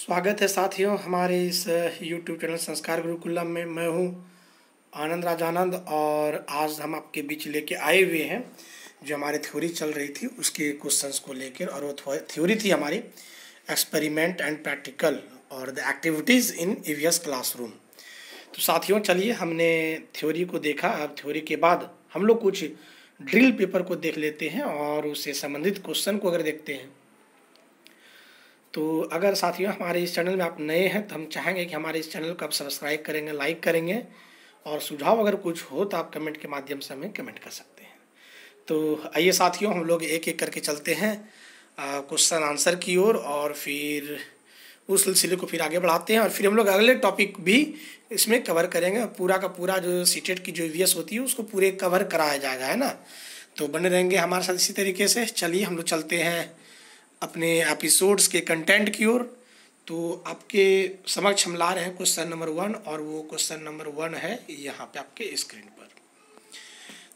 स्वागत है साथियों हमारे इस YouTube चैनल संस्कार गुरुकुलम में। मैं हूँ आनंद राजानंद और आज हम आपके बीच लेके आए हुए हैं जो हमारी थ्योरी चल रही थी उसके क्वेश्चंस को लेकर। और वो थ्योरी थी हमारी एक्सपेरिमेंट एंड प्रैक्टिकल और the activities in EVS classroom. तो साथियों चलिए हमने थ्योरी को देखा। अब थ्योरी के बाद हम लोग कुछ ड्रिल पेपर को देख लेते हैं और उससे संबंधित क्वेश्चन को अगर देखते हैं। तो अगर साथियों हमारे इस चैनल में आप नए हैं तो हम चाहेंगे कि हमारे इस चैनल को आप सब्सक्राइब करेंगे, लाइक करेंगे और सुझाव अगर कुछ हो तो आप कमेंट के माध्यम से हमें कमेंट कर सकते हैं। तो आइए साथियों हम लोग एक एक करके चलते हैं क्वेश्चन आंसर की ओर और फिर उस सिलसिले को फिर आगे बढ़ाते हैं और फिर हम लोग अगले टॉपिक भी इसमें कवर करेंगे। पूरा का पूरा जो सीटेट की जो ईवीएस होती है उसको पूरे कवर कराया जाएगा, है ना। तो बने रहेंगे हमारे साथ इसी तरीके से। चलिए हम लोग चलते हैं अपने एपिसोड्स के कंटेंट की ओर। तो आपके समक्ष हम ला रहे हैं क्वेश्चन नंबर 1 और वो क्वेश्चन नंबर 1 है यहाँ पे आपके स्क्रीन पर।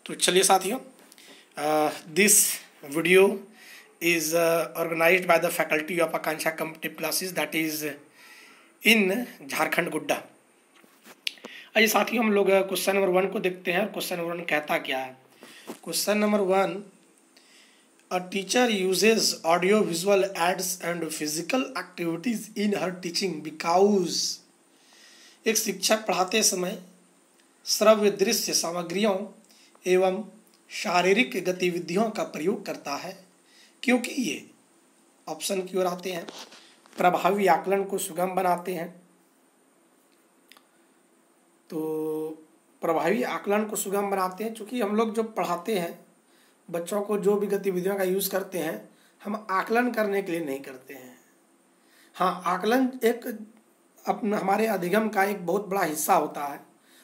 तो चलिए साथियों, this video is organized by the faculty of Akanksha competitive classes that is in Jharkhand गुड्डा। आइए साथियों हम लोग क्वेश्चन नंबर 1 को देखते हैं। क्वेश्चन नंबर 1 कहता क्या है। Question number 1, a teacher uses audio visual ads and physical activities in her teaching because एक शिक्षक पढ़ाते समय श्रव्य दृश्य सामग्रियों एवं शारीरिक गतिविधियों का प्रयोग करता है क्योंकि ये ऑप्शन की ओर आते हैं प्रभावी आकलन को सुगम बनाते हैं। तो प्रभावी आकलन को सुगम बनाते हैं क्योंकि हम लोग जो पढ़ाते हैं बच्चों को जो भी गतिविधियों का यूज़ करते हैं हम आकलन करने के लिए नहीं करते हैं। हाँ, आकलन एक हमारे अधिगम का एक बहुत बड़ा हिस्सा होता है।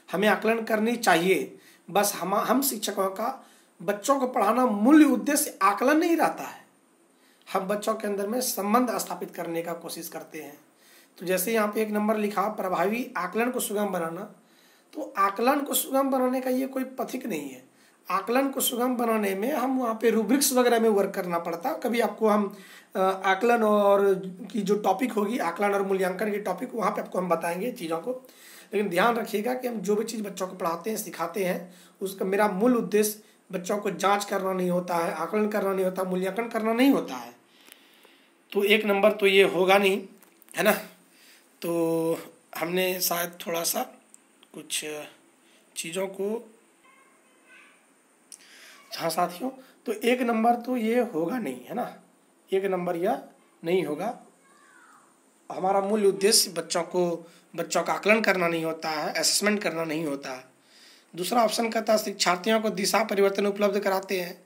हमें आकलन करनी चाहिए, बस हम शिक्षकों का बच्चों को पढ़ाना मूल उद्देश्य आकलन नहीं रहता है। हम बच्चों के अंदर में संबंध स्थापित करने का कोशिश करते हैं। तो जैसे यहाँ पे 1 नंबर लिखा प्रभावी आकलन को सुगम बनाना, तो आकलन को सुगम बनाने का ये कोई पथिक नहीं है। आकलन को सुगम बनाने में हम वहाँ पे रूब्रिक्स वगैरह में वर्क करना पड़ता है। कभी आपको हम आकलन और की जो टॉपिक होगी आकलन और मूल्यांकन की टॉपिक वहाँ पे आपको हम बताएंगे चीज़ों को। लेकिन ध्यान रखिएगा कि हम जो भी चीज़ बच्चों को पढ़ाते हैं सिखाते हैं उसका मेरा मूल उद्देश्य बच्चों को जांच करना नहीं होता है, आकलन करना नहीं होता, मूल्यांकन करना नहीं होता है। तो 1 नंबर तो ये होगा नहीं, है ना। तो हमने शायद थोड़ा सा कुछ चीज़ों को, हाँ साथियों, तो 1 नंबर तो ये होगा नहीं, है ना। 1 नंबर यह नहीं होगा। हमारा मूल उद्देश्य बच्चों का आकलन करना नहीं होता है, असेसमेंट करना नहीं होता है। दूसरा ऑप्शन कहता है शिक्षार्थियों को दिशा परिवर्तन उपलब्ध कराते हैं।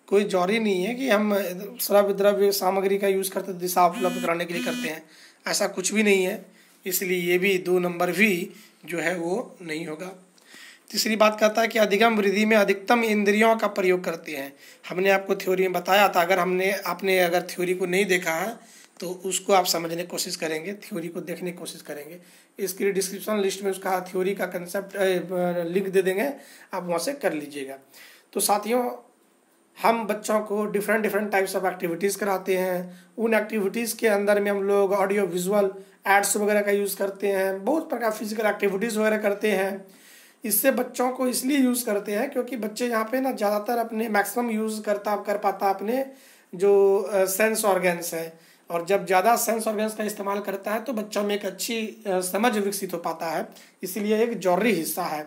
कोई जरूरी नहीं है कि हम श्रव्य द्रव्य सामग्री का यूज़ करते दिशा उपलब्ध कराने के लिए करते हैं, ऐसा कुछ भी नहीं है। इसलिए ये भी 2 नंबर भी जो है वो नहीं होगा। तीसरी बात कहता है कि अधिगम वृद्धि में अधिकतम इंद्रियों का प्रयोग करते हैं। हमने आपको थ्योरी में बताया था, अगर आपने अगर थ्योरी को नहीं देखा है तो उसको आप समझने की कोशिश करेंगे, थ्योरी को देखने की कोशिश करेंगे। इसके डिस्क्रिप्शन लिस्ट में उसका थ्योरी का कंसेप्ट लिंक दे देंगे, आप वहाँ से कर लीजिएगा। तो साथियों हम बच्चों को डिफरेंट टाइप्स ऑफ एक्टिविटीज़ कराते हैं। उन एक्टिविटीज़ के अंदर में हम लोग ऑडियो विजुअल एड्स वगैरह का यूज़ करते हैं, बहुत प्रकार फिजिकल एक्टिविटीज़ वगैरह करते हैं। इससे बच्चों को इसलिए यूज़ करते हैं क्योंकि बच्चे यहाँ पे ना ज़्यादातर अपने मैक्सिमम यूज़ कर पाता अपने जो सेंस ऑर्गन्स है, और जब ज़्यादा सेंस ऑर्गन्स का इस्तेमाल करता है तो बच्चों में एक अच्छी समझ विकसित हो पाता है। इसलिए एक जरूरी हिस्सा है।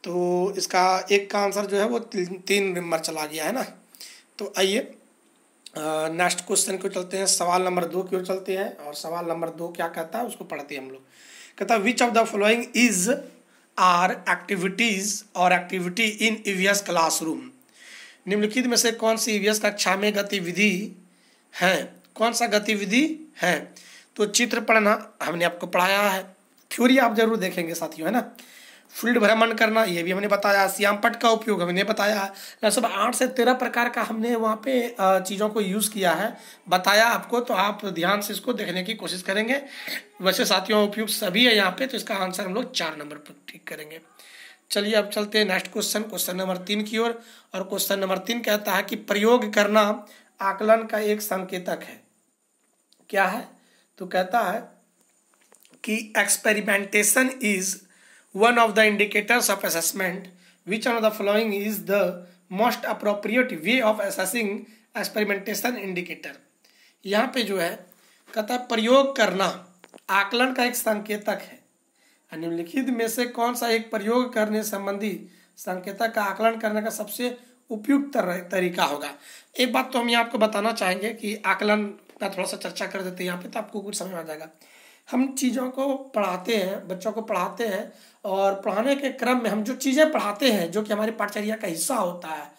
तो इसका 1 का आंसर जो है वो 3 नंबर चला गया, है ना। तो आइए नेक्स्ट क्वेश्चन को चलते हैं, सवाल नंबर 2 की ओर चलते हैं। और सवाल नंबर 2 क्या कहता है उसको पढ़ते हैं हम लोग। कहता है which of the following is are activities और एक्टिविटी इन ईवीएस क्लासरूम। निम्नलिखित में से कौन सी ईवीएस कक्षा में गतिविधि है, कौन सा गतिविधि है। तो चित्र पढ़ना हमने आपको पढ़ाया है, थ्योरी आप जरूर देखेंगे साथियों, है ना। फील्ड भ्रमण करना ये भी हमने बताया, श्यामपट्ट का उपयोग हमने बताया। लगभग 8 से 13 प्रकार का हमने वहाँ पे चीज़ों को यूज़ किया है, बताया आपको। तो आप ध्यान से इसको देखने की कोशिश करेंगे। वैसे साथियों उपयुक्त सभी है यहाँ पे, तो इसका आंसर हम लोग 4 नंबर पर ठीक करेंगे। चलिए अब चलते हैं नेक्स्ट क्वेश्चन नंबर 3 की ओर। और क्वेश्चन नंबर 3 कहता है कि प्रयोग करना आकलन का एक संकेतक है। क्या है? तो कहता है कि experimentation is one of the indicators of assessment, which one of the following is the most appropriate way of assessing experimentation indicator. यहाँ पे जो है कहता है प्रयोग करना आकलन का एक संकेतक है। निम्नलिखित में से कौन सा एक प्रयोग करने संबंधी संकेतक का आकलन करने का सबसे उपयुक्त तरीका होगा। एक बात तो हम यहाँ आपको बताना चाहेंगे कि आकलन का थोड़ा सा चर्चा कर देते हैं यहाँ पे, तो आपको कुछ समझ में आ जाएगा। हम चीज़ों को पढ़ाते हैं, बच्चों को पढ़ाते हैं, और पढ़ाने के क्रम में हम जो चीज़ें पढ़ाते हैं जो कि हमारी पाठचर्या का हिस्सा होता है,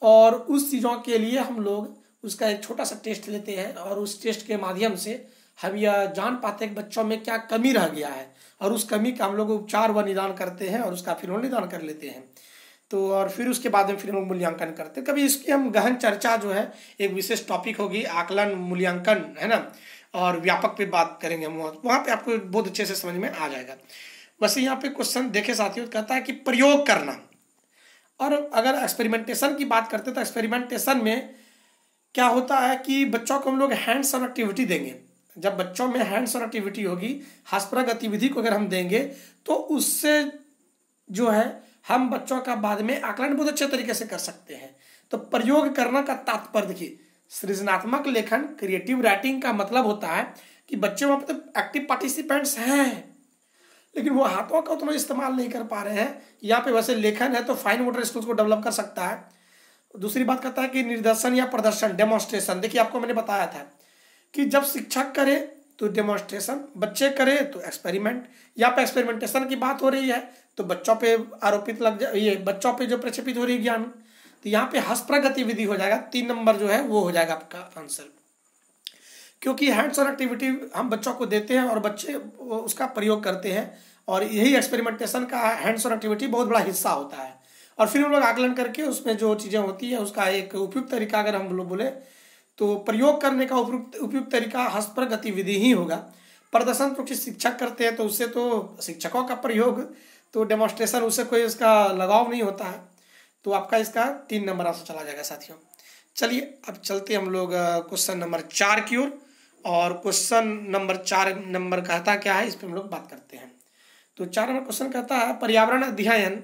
और उस चीज़ों के लिए हम लोग उसका एक छोटा सा टेस्ट लेते हैं, और उस टेस्ट के माध्यम से हम यह जान पाते हैं कि बच्चों में क्या कमी रह गया है, और उस कमी का हम लोग उपचार व निदान करते हैं, और उसका फिर हम निदान कर लेते हैं। तो और फिर उसके बाद में फिर हम मूल्यांकन करते हैं। कभी इसकी हम गहन चर्चा जो है, एक विशेष टॉपिक होगी आकलन मूल्यांकन, है ना, और व्यापक पे बात करेंगे, वहाँ पे आपको बहुत अच्छे से समझ में आ जाएगा। वैसे यहाँ पे क्वेश्चन देखे साथियों, कहता है कि प्रयोग करना। और अगर एक्सपेरिमेंटेशन की बात करते हैं तो एक्सपेरिमेंटेशन में क्या होता है कि बच्चों को हम लोग हैंड्स ऑन एक्टिविटी देंगे। जब बच्चों में हैंड्स ऑन एक्टिविटी होगी, हास्यप्रद गतिविधि को अगर हम देंगे, तो उससे जो है हम बच्चों का बाद में आकलन बहुत अच्छे तरीके से कर सकते हैं। तो प्रयोग करना का तात्पर्य देखिए, सृजनात्मक लेखन, क्रिएटिव राइटिंग का मतलब होता है कि बच्चे वहाँ पर तो एक्टिव पार्टिसिपेंट्स हैं, लेकिन वो हाथों का उतना इस्तेमाल नहीं कर पा रहे हैं। यहाँ पे वैसे लेखन है तो फाइन मोटर स्किल्स को डेवलप कर सकता है। दूसरी बात कहता है कि निर्देशन या प्रदर्शन, डेमोन्स्ट्रेशन। देखिए आपको मैंने बताया था कि जब शिक्षक करे तो डेमोन्स्ट्रेशन, बच्चे करे तो एक्सपेरिमेंट। यहाँ पे एक्सपेरिमेंटेशन की बात हो रही है तो बच्चों पे आरोपित लग जाए, ये बच्चों पे जो प्रक्षेपित हो रही है ज्ञान, तो यहाँ पे हास्यप्रद गतिविधि हो जाएगा। 3 नंबर जो है वो हो जाएगा आपका आंसर, क्योंकि हैंड्स ऑन एक्टिविटी हम बच्चों को देते हैं और बच्चे उसका प्रयोग करते हैं, और यही एक्सपेरिमेंटेशन का हैंड्स ऑन एक्टिविटी बहुत बड़ा हिस्सा होता है। और फिर हम लोग आकलन करके उसमें जो चीज़ें होती है उसका एक उपयुक्त तरीका अगर हम लोग बोले तो प्रयोग करने का उपयुक्त तरीका हास्यप्रद गतिविधि ही होगा। प्रदर्शन तो शिक्षक करते हैं तो उससे तो शिक्षकों का प्रयोग, तो डेमोन्स्ट्रेशन उससे कोई इसका लगाव नहीं होता है। तो आपका इसका 3 नंबर आंसर चला जाएगा साथियों। चलिए अब चलते हम लोग क्वेश्चन नंबर 4 की ओर, और क्वेश्चन नंबर 4 नंबर कहता क्या है, इस पर हम लोग बात करते हैं। तो 4 नंबर क्वेश्चन कहता है, पर्यावरण अध्ययन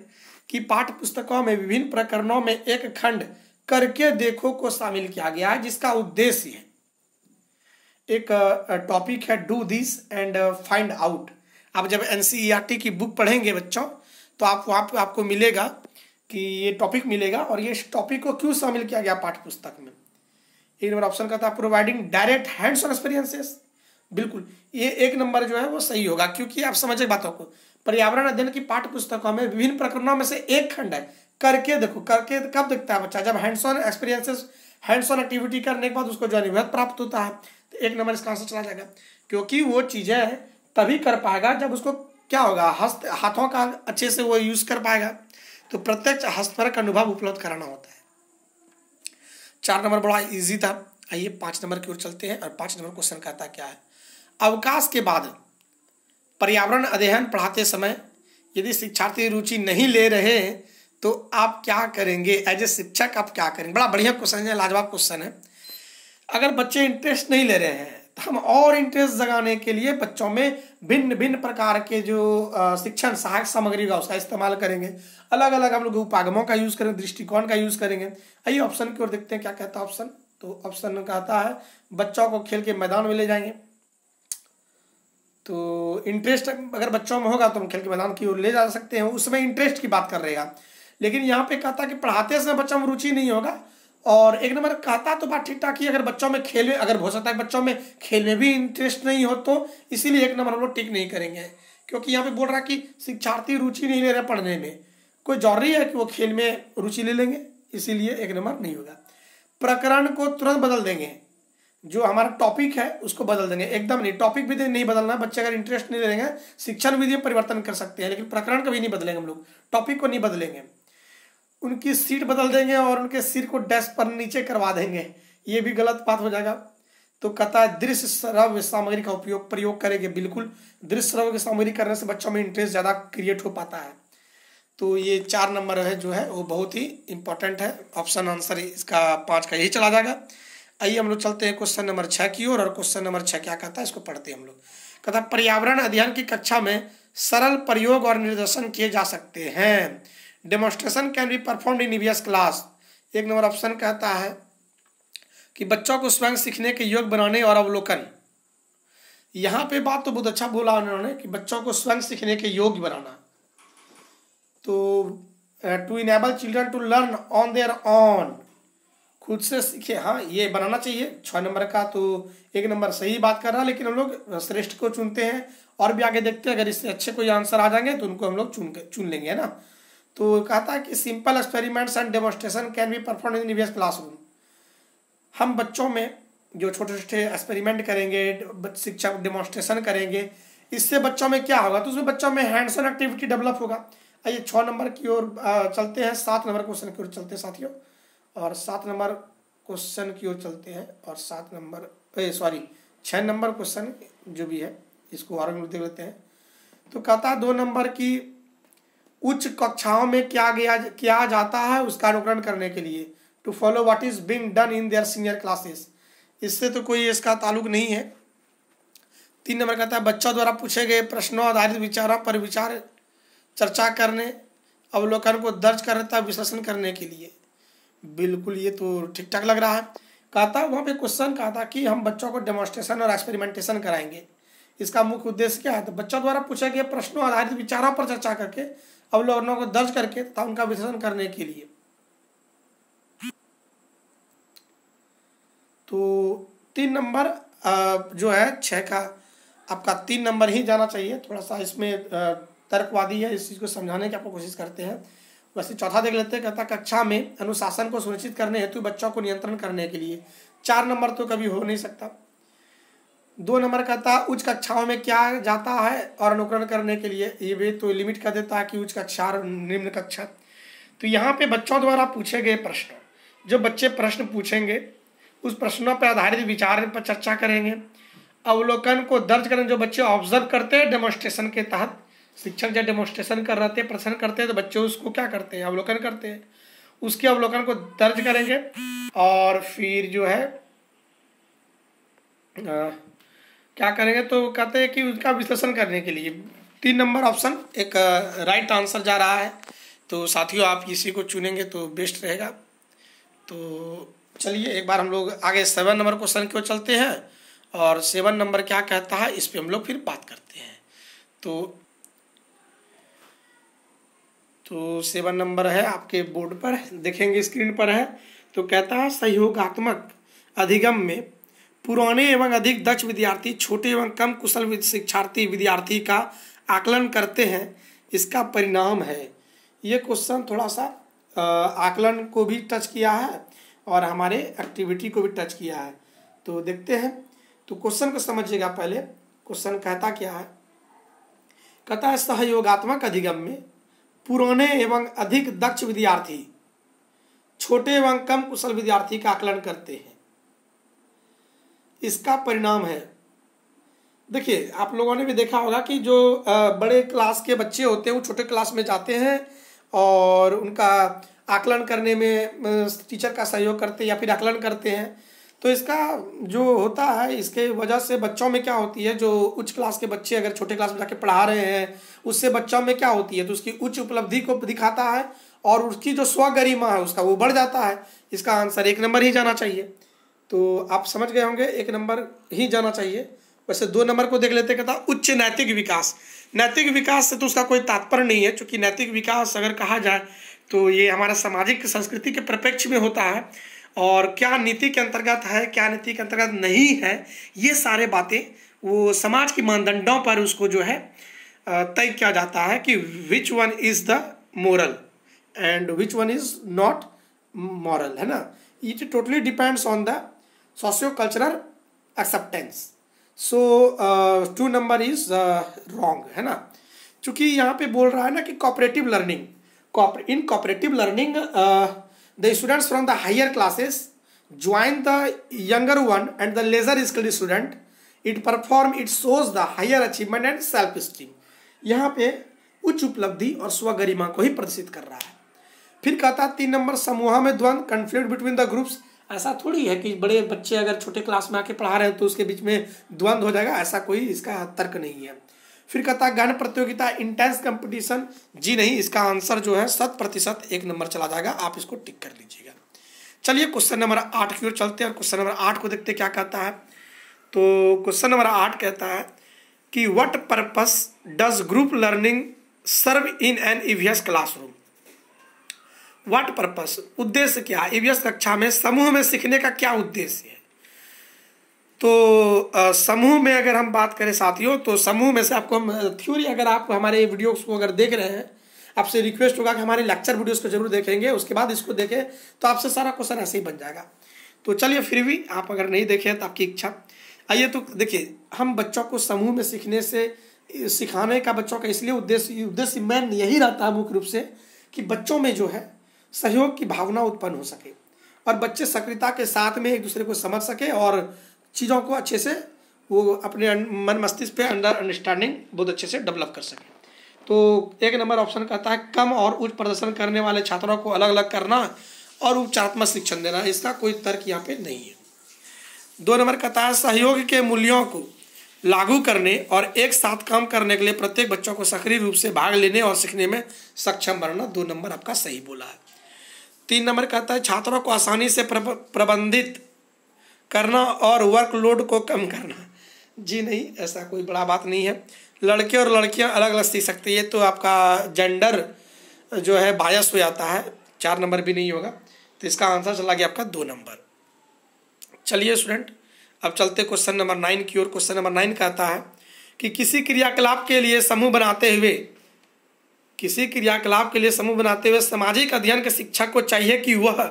की पाठ्य पुस्तकों में विभिन्न प्रकरणों में एक खंड करके देखो को शामिल किया गया है, जिसका उद्देश्य है, एक टॉपिक है do this and find out. आप जब NCERT की बुक पढ़ेंगे बच्चों तो आप वहाँ पे आपको मिलेगा कि ये टॉपिक मिलेगा, और ये इस टॉपिक को क्यों शामिल किया गया पाठ्य पुस्तक में। एक नंबर ऑप्शन का था providing direct hands on experiences. बिल्कुल ये 1 नंबर जो है वो सही होगा, क्योंकि आप समझे बातों को। पर्यावरण अध्ययन की पाठ्य पुस्तकों में विभिन्न प्रकरणों में से एक खंड है करके देखो। करके कब दिखता है बच्चा, जब hands on experiences, hands on activity करने के बाद उसको जो अनुभव प्राप्त होता है। तो 1 नंबर इसका आंसर चला जाएगा, क्योंकि वो चीज़ें तभी कर पाएगा जब उसको क्या होगा, हाथों का अच्छे से वो यूज कर पाएगा। तो प्रत्यक्ष हस्तपरक अनुभव उपलब्ध कराना होता है। 4 नंबर बड़ा इजी था। आइए 5 नंबर की ओर चलते हैं, और 5 नंबर क्वेश्चन कहता क्या है, अवकाश के बाद पर्यावरण अध्ययन पढ़ाते समय यदि शिक्षार्थी रुचि नहीं ले रहे हैं तो आप क्या करेंगे, एज ए शिक्षक आप क्या करेंगे। बड़ा बढ़िया क्वेश्चन है, लाजवाब क्वेश्चन है। अगर बच्चे इंटरेस्ट नहीं ले रहे हैं तो हम और इंटरेस्ट जगाने के लिए बच्चों में भिन्न भिन्न प्रकार के जो शिक्षण सहायक सामग्री का उसका इस्तेमाल करेंगे। अलग अलग हम लोग उपागमों का यूज़ करेंगे, दृष्टिकोण का यूज़ करेंगे। आइए ऑप्शन की ओर देखते हैं क्या कहता है ऑप्शन। तो ऑप्शन कहता है बच्चों को खेल के मैदान में ले जाएंगे। तो इंटरेस्ट अगर बच्चों में होगा तो हम खेल के मैदान की ओर ले जा सकते हैं, उसमें इंटरेस्ट की बात कर रहेगा। लेकिन यहाँ पे कहता कि पढ़ाते समय बच्चों में रुचि नहीं होगा। और 1 नंबर कहता तो बात ठीक ठाक ही, अगर बच्चों में खेल में, अगर हो सकता है बच्चों में खेल में भी इंटरेस्ट नहीं हो तो इसीलिए 1 नंबर हम लोग टिक नहीं करेंगे, क्योंकि यहाँ पे बोल रहा कि शिक्षार्थी रुचि नहीं ले रहे पढ़ने में, कोई जरूरी है कि वो खेल में रुचि ले लेंगे, इसीलिए 1 नंबर नहीं होगा। प्रकरण को तुरंत बदल देंगे, जो हमारा टॉपिक है उसको बदल देंगे, एकदम नहीं। टॉपिक भी नहीं बदलना, बच्चे अगर इंटरेस्ट नहीं लेंगे शिक्षण विधि में परिवर्तन कर सकते हैं, लेकिन प्रकरण कभी नहीं बदलेंगे हम लोग, टॉपिक को नहीं बदलेंगे। उनकी सीट बदल देंगे और उनके सिर को डेस्क पर नीचे करवा देंगे, ये भी गलत बात हो जाएगा। तो कहता है दृश्य श्रव्य सामग्री का प्रयोग करेंगे। बिल्कुल दृश्य श्रव्य सामग्री करने से बच्चों में इंटरेस्ट ज़्यादा क्रिएट हो पाता है। तो ये 4 नंबर है जो है वो बहुत ही इंपॉर्टेंट है। ऑप्शन आंसर इसका 5 का यही चला जाएगा। आइए हम लोग चलते हैं क्वेश्चन नंबर 6 की ओर। और क्वेश्चन नंबर 6 क्या कहता है, इसको पढ़ते हैं हम लोग। कहता है पर्यावरण अध्ययन की कक्षा में सरल प्रयोग और निर्देशन किए जा सकते हैं। Demonstration can be performed in EVS class. 1 number option कहता है कि बच्चों को स्वयं सीखने के योग्य बनाने और अवलोकन। यहाँ पे बात तो बहुत अच्छा बोला उन्होंने कि बच्चों को स्वयं सीखने के योग्य बनाना। तो to enable children to learn on their own, खुद से सीखे, हाँ ये बनाना चाहिए 6 नंबर का। तो 1 नंबर सही बात कर रहा है, लेकिन हम लोग श्रेष्ठ को चुनते हैं और भी आगे देखते हैं, अगर इससे अच्छे कोई आंसर आ जाएंगे तो उनको हम लोग चुन लेंगे, है ना। तो कहता है कि simple experiments and demonstration can be perform in EVS classroom. हम बच्चों में जो छोटे छोटे एक्सपेरिमेंट करेंगे, शिक्षक डेमोन्स्ट्रेशन करेंगे, इससे बच्चों में क्या होगा, तो उसमें बच्चों में हैंड्स ऑन एक्टिविटी डेवलप होगा। आइए 6 नंबर की ओर चलते हैं, 7 नंबर क्वेश्चन की ओर चलते हैं साथियों। और 7 नंबर क्वेश्चन की ओर चलते हैं और 6 नंबर क्वेश्चन जो भी है इसको और हम देख लेते हैं। तो कहता है 2 नंबर की उच्च कक्षाओं में किया जाता है उसका अनुकरण करने के लिए, to follow what is being done in their senior classes. इससे तो कोई इसका ताल्लुक नहीं है। 3 नंबर कहता है बच्चों द्वारा पूछे गए प्रश्नों आधारित विचारों पर विचार चर्चा करने, अवलोकन को दर्ज करने तथा विश्लेषण करने के लिए। बिल्कुल ये तो ठीक ठाक लग रहा है। कहता वहाँ पे क्वेश्चन कहा था कि हम बच्चों को डेमोन्स्ट्रेशन और एक्सपेरिमेंटेशन कराएंगे। इसका मुख्य उद्देश्य क्या है, तो बच्चों द्वारा पूछे गए प्रश्नों आधारित विचारों पर चर्चा करके, अवलोकनों को दर्ज करके तथा उनका विश्लेषण करने के लिए। तो 3 नंबर जो है 6 का आपका 3 नंबर ही जाना चाहिए। थोड़ा सा इसमें तर्कवादी है, इस चीज़ को समझाने की आपको कोशिश करते हैं। वैसे चौथा देख लेते हैं। कहता कक्षा में अनुशासन को सुनिश्चित करने हेतु बच्चों को नियंत्रण करने के लिए। 4 नंबर तो कभी हो नहीं सकता। 2 नंबर कहता उच्च कक्षाओं में क्या जाता है और अनुकरण करने के लिए, ये भी तो लिमिट कर देता है कि उच्च कक्षा और निम्न कक्षा। तो यहाँ पे बच्चों द्वारा पूछे गए प्रश्न, जो बच्चे प्रश्न पूछेंगे उस प्रश्नों पर आधारित विचार पर चर्चा करेंगे। अवलोकन को दर्ज करें, जो बच्चे ऑब्जर्व करते हैं डेमोन्स्ट्रेशन के तहत, शिक्षक जब डेमोन्स्ट्रेशन कर रहे थे, प्रश्न करते हैं, तो बच्चे उसको क्या करते हैं, अवलोकन करते हैं। उसके अवलोकन को दर्ज करेंगे और फिर जो है क्या करेंगे, तो कहते हैं कि उसका विश्लेषण करने के लिए। 3 नंबर ऑप्शन एक राइट आंसर जा रहा है। तो साथियों आप इसी को चुनेंगे तो बेस्ट रहेगा। तो चलिए एक बार हम लोग आगे 7 नंबर क्वेश्चन की ओर चलते हैं और 7 नंबर क्या कहता है इस पर हम लोग फिर बात करते हैं। तो 7 नंबर है आपके बोर्ड पर, देखेंगे स्क्रीन पर है। तो कहता है सहयोगात्मक अधिगम में पुराने एवं अधिक दक्ष विद्यार्थी छोटे एवं कम कुशल शिक्षार्थी विद्यार्थी का आकलन करते हैं, इसका परिणाम है। ये क्वेश्चन थोड़ा सा आकलन को भी टच किया है और हमारे एक्टिविटी को भी टच किया है। तो देखते हैं। तो क्वेश्चन को समझिएगा पहले। क्वेश्चन कहता क्या है, कहता है सहयोगात्मक अधिगम में पुराने एवं अधिक दक्ष विद्यार्थी छोटे एवं कम कुशल विद्यार्थी का आकलन करते हैं, इसका परिणाम है। देखिए आप लोगों ने भी देखा होगा कि जो बड़े क्लास के बच्चे होते हैं वो छोटे क्लास में जाते हैं और उनका आकलन करने में टीचर का सहयोग करते हैं या फिर आकलन करते हैं। तो इसका जो होता है, इसके वजह से बच्चों में क्या होती है, जो उच्च क्लास के बच्चे अगर छोटे क्लास में जाके पढ़ा रहे हैं उससे बच्चों में क्या होती है, तो उसकी उच्च उपलब्धि को दिखाता है और उसकी जो स्वगरिमा है उसका वो बढ़ जाता है। इसका आंसर 1 नंबर ही जाना चाहिए। तो आप समझ गए होंगे 1 नंबर ही जाना चाहिए। वैसे 2 नंबर को देख लेते, कहता उच्च नैतिक विकास। नैतिक विकास से तो उसका कोई तात्पर्य नहीं है, क्योंकि नैतिक विकास अगर कहा जाए तो ये हमारा सामाजिक संस्कृति के परिप्रेक्ष्य में होता है और क्या नीति के अंतर्गत है क्या नीति के अंतर्गत नहीं है, ये सारे बातें वो समाज के मानदंडों पर उसको जो है तय किया जाता है कि which one is the moral and which one is not moral, है ना। It totally depends on the socio cultural acceptance. So 2 number is wrong, है ना। चूँकि यहाँ पे बोल रहा है ना कि cooperative learning, in cooperative learning the students from the higher classes join the younger one and the lesser skilled student, it shows the higher achievement and self esteem। यहाँ पे उच्च उपलब्धि और स्वगरिमा को ही प्रदर्शित कर रहा है। फिर कहता 3 नंबर समूह में द्वंद्व, कन्फ्लिक्ट बिटवीन द ग्रुप्स। ऐसा थोड़ी है कि बड़े बच्चे अगर छोटे क्लास में आके पढ़ा रहे हैं तो उसके बीच में द्वंद्व हो जाएगा, ऐसा कोई इसका तर्क नहीं है। फिर कहता है गान प्रतियोगिता इंटेंस कंपटीशन, जी नहीं, इसका आंसर जो है 100% 1 नंबर चला जाएगा, आप इसको टिक कर लीजिएगा। चलिए क्वेश्चन नंबर 8 की ओर चलते हैं और क्वेश्चन नंबर 8 को देखते क्या कहता है। तो क्वेश्चन नंबर 8 कहता है कि what purpose does group learning serve in an EVS classroom. What purpose, उद्देश्य क्या, ईवीएस कक्षा में समूह में सीखने का क्या उद्देश्य है। तो समूह में अगर हम बात करें साथियों, तो समूह में से आपको हम थ्योरी, अगर आप हमारे वीडियोस को अगर देख रहे हैं, आपसे रिक्वेस्ट होगा कि हमारे लेक्चर वीडियोस को जरूर देखेंगे, उसके बाद इसको देखें तो आपसे सारा क्वेश्चन ऐसे ही बन जाएगा। तो चलिए फिर भी आप अगर नहीं देखें तो आपकी इच्छा। आइए तो देखिए, हम बच्चों को समूह में सीखने से सिखाने का बच्चों का इसलिए उद्देश्य मेन यही रहता है मुख्य रूप से कि बच्चों में जो है सहयोग की भावना उत्पन्न हो सके और बच्चे सक्रियता के साथ में एक दूसरे को समझ सके और चीज़ों को अच्छे से वो अपने मन मस्तिष्क पे अंडरस्टैंडिंग बहुत अच्छे से डेवलप कर सके। तो 1 नंबर ऑप्शन कहता है कम और उच्च प्रदर्शन करने वाले छात्रों को अलग अलग करना और उपचारात्मक शिक्षण देना, इसका कोई तर्क यहाँ पे नहीं है। 2 नंबर कहता है सहयोग के मूल्यों को लागू करने और एक साथ काम करने के लिए प्रत्येक बच्चों को सक्रिय रूप से भाग लेने और सीखने में सक्षम बनना। 2 नंबर आपका सही बोला है। 3 नंबर कहता है छात्रों को आसानी से प्रबंधित करना और वर्कलोड को कम करना। जी नहीं, ऐसा कोई बड़ा बात नहीं है। लड़के और लड़कियां अलग अलग सीख सकते हैं, तो आपका जेंडर जो है बायस हो जाता है, 4 नंबर भी नहीं होगा, तो इसका आंसर चला गया आपका 2 नंबर। चलिए स्टूडेंट, अब चलते क्वेश्चन नंबर 9 की ओर। क्वेश्चन नंबर 9 कहता है कि किसी क्रियाकलाप के लिए समूह बनाते हुए सामाजिक अध्ययन के शिक्षक को चाहिए कि वह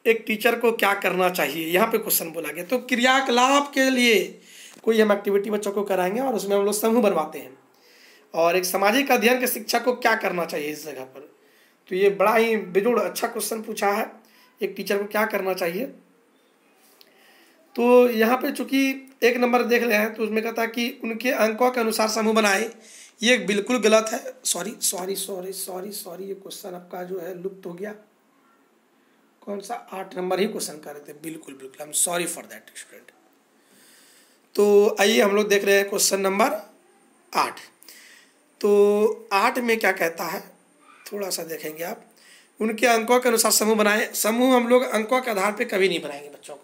एक टीचर को क्या करना चाहिए। यहाँ पे क्वेश्चन बोला गया, तो क्रियाकलाप के लिए कोई हम एक्टिविटी बच्चों को कराएंगे और उसमें हम लोग समूह बनवाते हैं, और एक सामाजिक अध्ययन के शिक्षक को क्या करना चाहिए इस जगह पर। तो ये बड़ा ही बेजोड़ अच्छा क्वेश्चन पूछा है, एक टीचर को क्या करना चाहिए। तो यहाँ पे चूंकि 1 नंबर देख रहे हैं तो उसमें कहता है कि उनके अंकों के अनुसार समूह बनाए, ये बिल्कुल गलत है। सॉरी, ये क्वेश्चन आपका जो है लुप्त हो गया। कौन सा 8 नंबर ही क्वेश्चन कर रहे थे, बिल्कुल I am sorry for that student. तो आइए हम लोग देख रहे हैं क्वेश्चन नंबर 8। तो 8 में क्या कहता है, थोड़ा सा देखेंगे आप। उनके अंकों के अनुसार समूह बनाए। समूह हम लोग अंकों के आधार पे कभी नहीं बनाएंगे बच्चों को।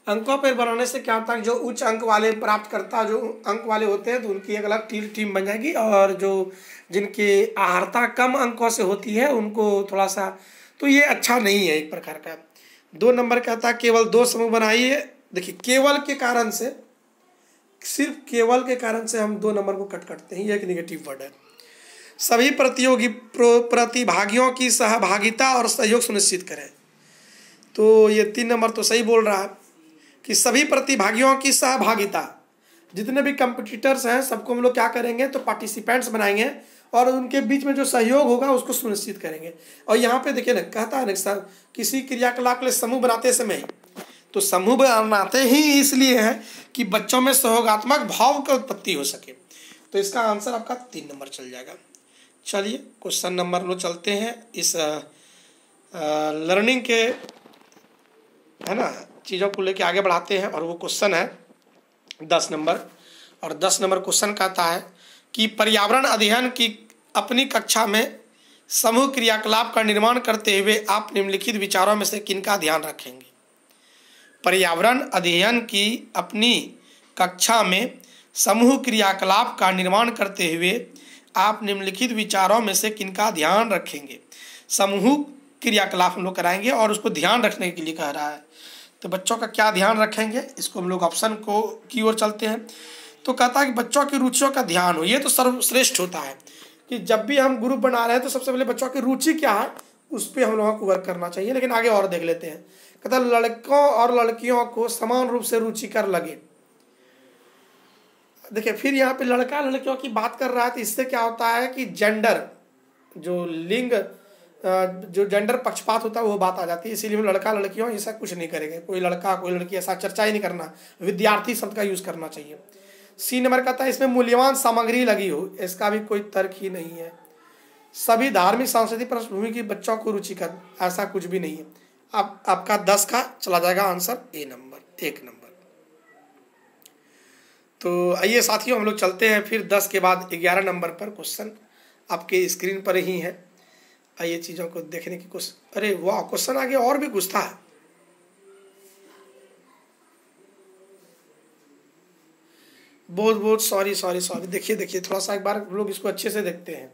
अंकों पर बनाने से क्या होता है, जो उच्च अंक वाले प्राप्तकर्ता जो अंक वाले होते हैं तो उनकी एक अलग टीम बन जाएगी, और जो जिनकी आहारता कम अंकों से होती है उनको थोड़ा सा, तो ये अच्छा नहीं है एक प्रकार का। 2 नंबर कहता है केवल 2 समूह बनाइए। देखिए, केवल के कारण से, सिर्फ केवल के कारण से हम 2 नंबर को कट करते हैं, ये एक निगेटिव वर्ड है। सभी प्रतिभागियों की सहभागिता और सहयोग सुनिश्चित करें। तो ये 3 नंबर तो सही बोल रहा है कि सभी प्रतिभागियों की सहभागिता, जितने भी कंपटीटर्स हैं सबको हम लोग क्या करेंगे, तो पार्टिसिपेंट्स बनाएंगे और उनके बीच में जो सहयोग होगा उसको सुनिश्चित करेंगे। और यहाँ पे देखिए ना, कहता है ना किसी क्रियाकलाप के लिए समूह बनाते समय, तो समूह बनाते ही इसलिए है कि बच्चों में सहयोगात्मक भाव की उत्पत्ति हो सके। तो इसका आंसर आपका 3 नंबर चल जाएगा। चलिए क्वेश्चन नंबर 9 चलते हैं। इस लर्निंग के है ना चीज़ों को लेके आगे बढ़ाते हैं, और वो क्वेश्चन है 10 नंबर। और 10 नंबर क्वेश्चन कहता है कि पर्यावरण अध्ययन की अपनी कक्षा में समूह क्रियाकलाप का निर्माण करते हुए आप निम्नलिखित विचारों में से किनका ध्यान रखेंगे। पर्यावरण अध्ययन की अपनी कक्षा में समूह क्रियाकलाप का निर्माण करते हुए आप निम्नलिखित विचारों में से किनका ध्यान रखेंगे। समूह क्रियाकलाप हम लोग कराएंगे और उसको ध्यान रखने के लिए कह रहा है, तो बच्चों का क्या ध्यान रखेंगे, इसको हम लोग ऑप्शन को की ओर चलते हैं। तो कहता है कि बच्चों की रुचियों का ध्यान हो। ये तो सर्वश्रेष्ठ होता है कि जब भी हम ग्रुप बना रहे हैं तो सबसे पहले बच्चों की रुचि क्या है उस पर हम लोगों को वर्क करना चाहिए। लेकिन आगे और देख लेते हैं, कहता है लड़कों और लड़कियों को समान रूप से रुचिकर लगे। देखिए, फिर यहाँ पे लड़का लड़कियों की बात कर रहा है, तो इससे क्या होता है कि जेंडर, जो लिंग, जो जेंडर पक्षपात होता है वो बात आ जाती है। इसीलिए हम लड़का लड़कियों ऐसा कुछ नहीं करेंगे, कोई लड़का कोई लड़की ऐसा चर्चा ही नहीं करना, विद्यार्थी शब्द का यूज करना चाहिए। सी नंबर कहता है इसमें मूल्यवान सामग्री लगी हो, इसका भी कोई तर्क ही नहीं है। सभी धार्मिक सांस्कृतिक पृष्ठभूमि की बच्चों को रुचिकर, ऐसा कुछ भी नहीं है। अब आपका 10 का चला जाएगा आंसर ए नंबर, 1 नंबर। तो आइए साथियों हम लोग चलते हैं फिर 10 के बाद 11 नंबर पर। क्वेश्चन आपके स्क्रीन पर ही है, आइए चीज़ों को देखने की कोशिश। अरे वाह, क्वेश्चन आगे और भी कुछ था। बहुत बहुत सॉरी सॉरी सॉरी। देखिए थोड़ा सा एक बार हम लोग इसको अच्छे से देखते हैं।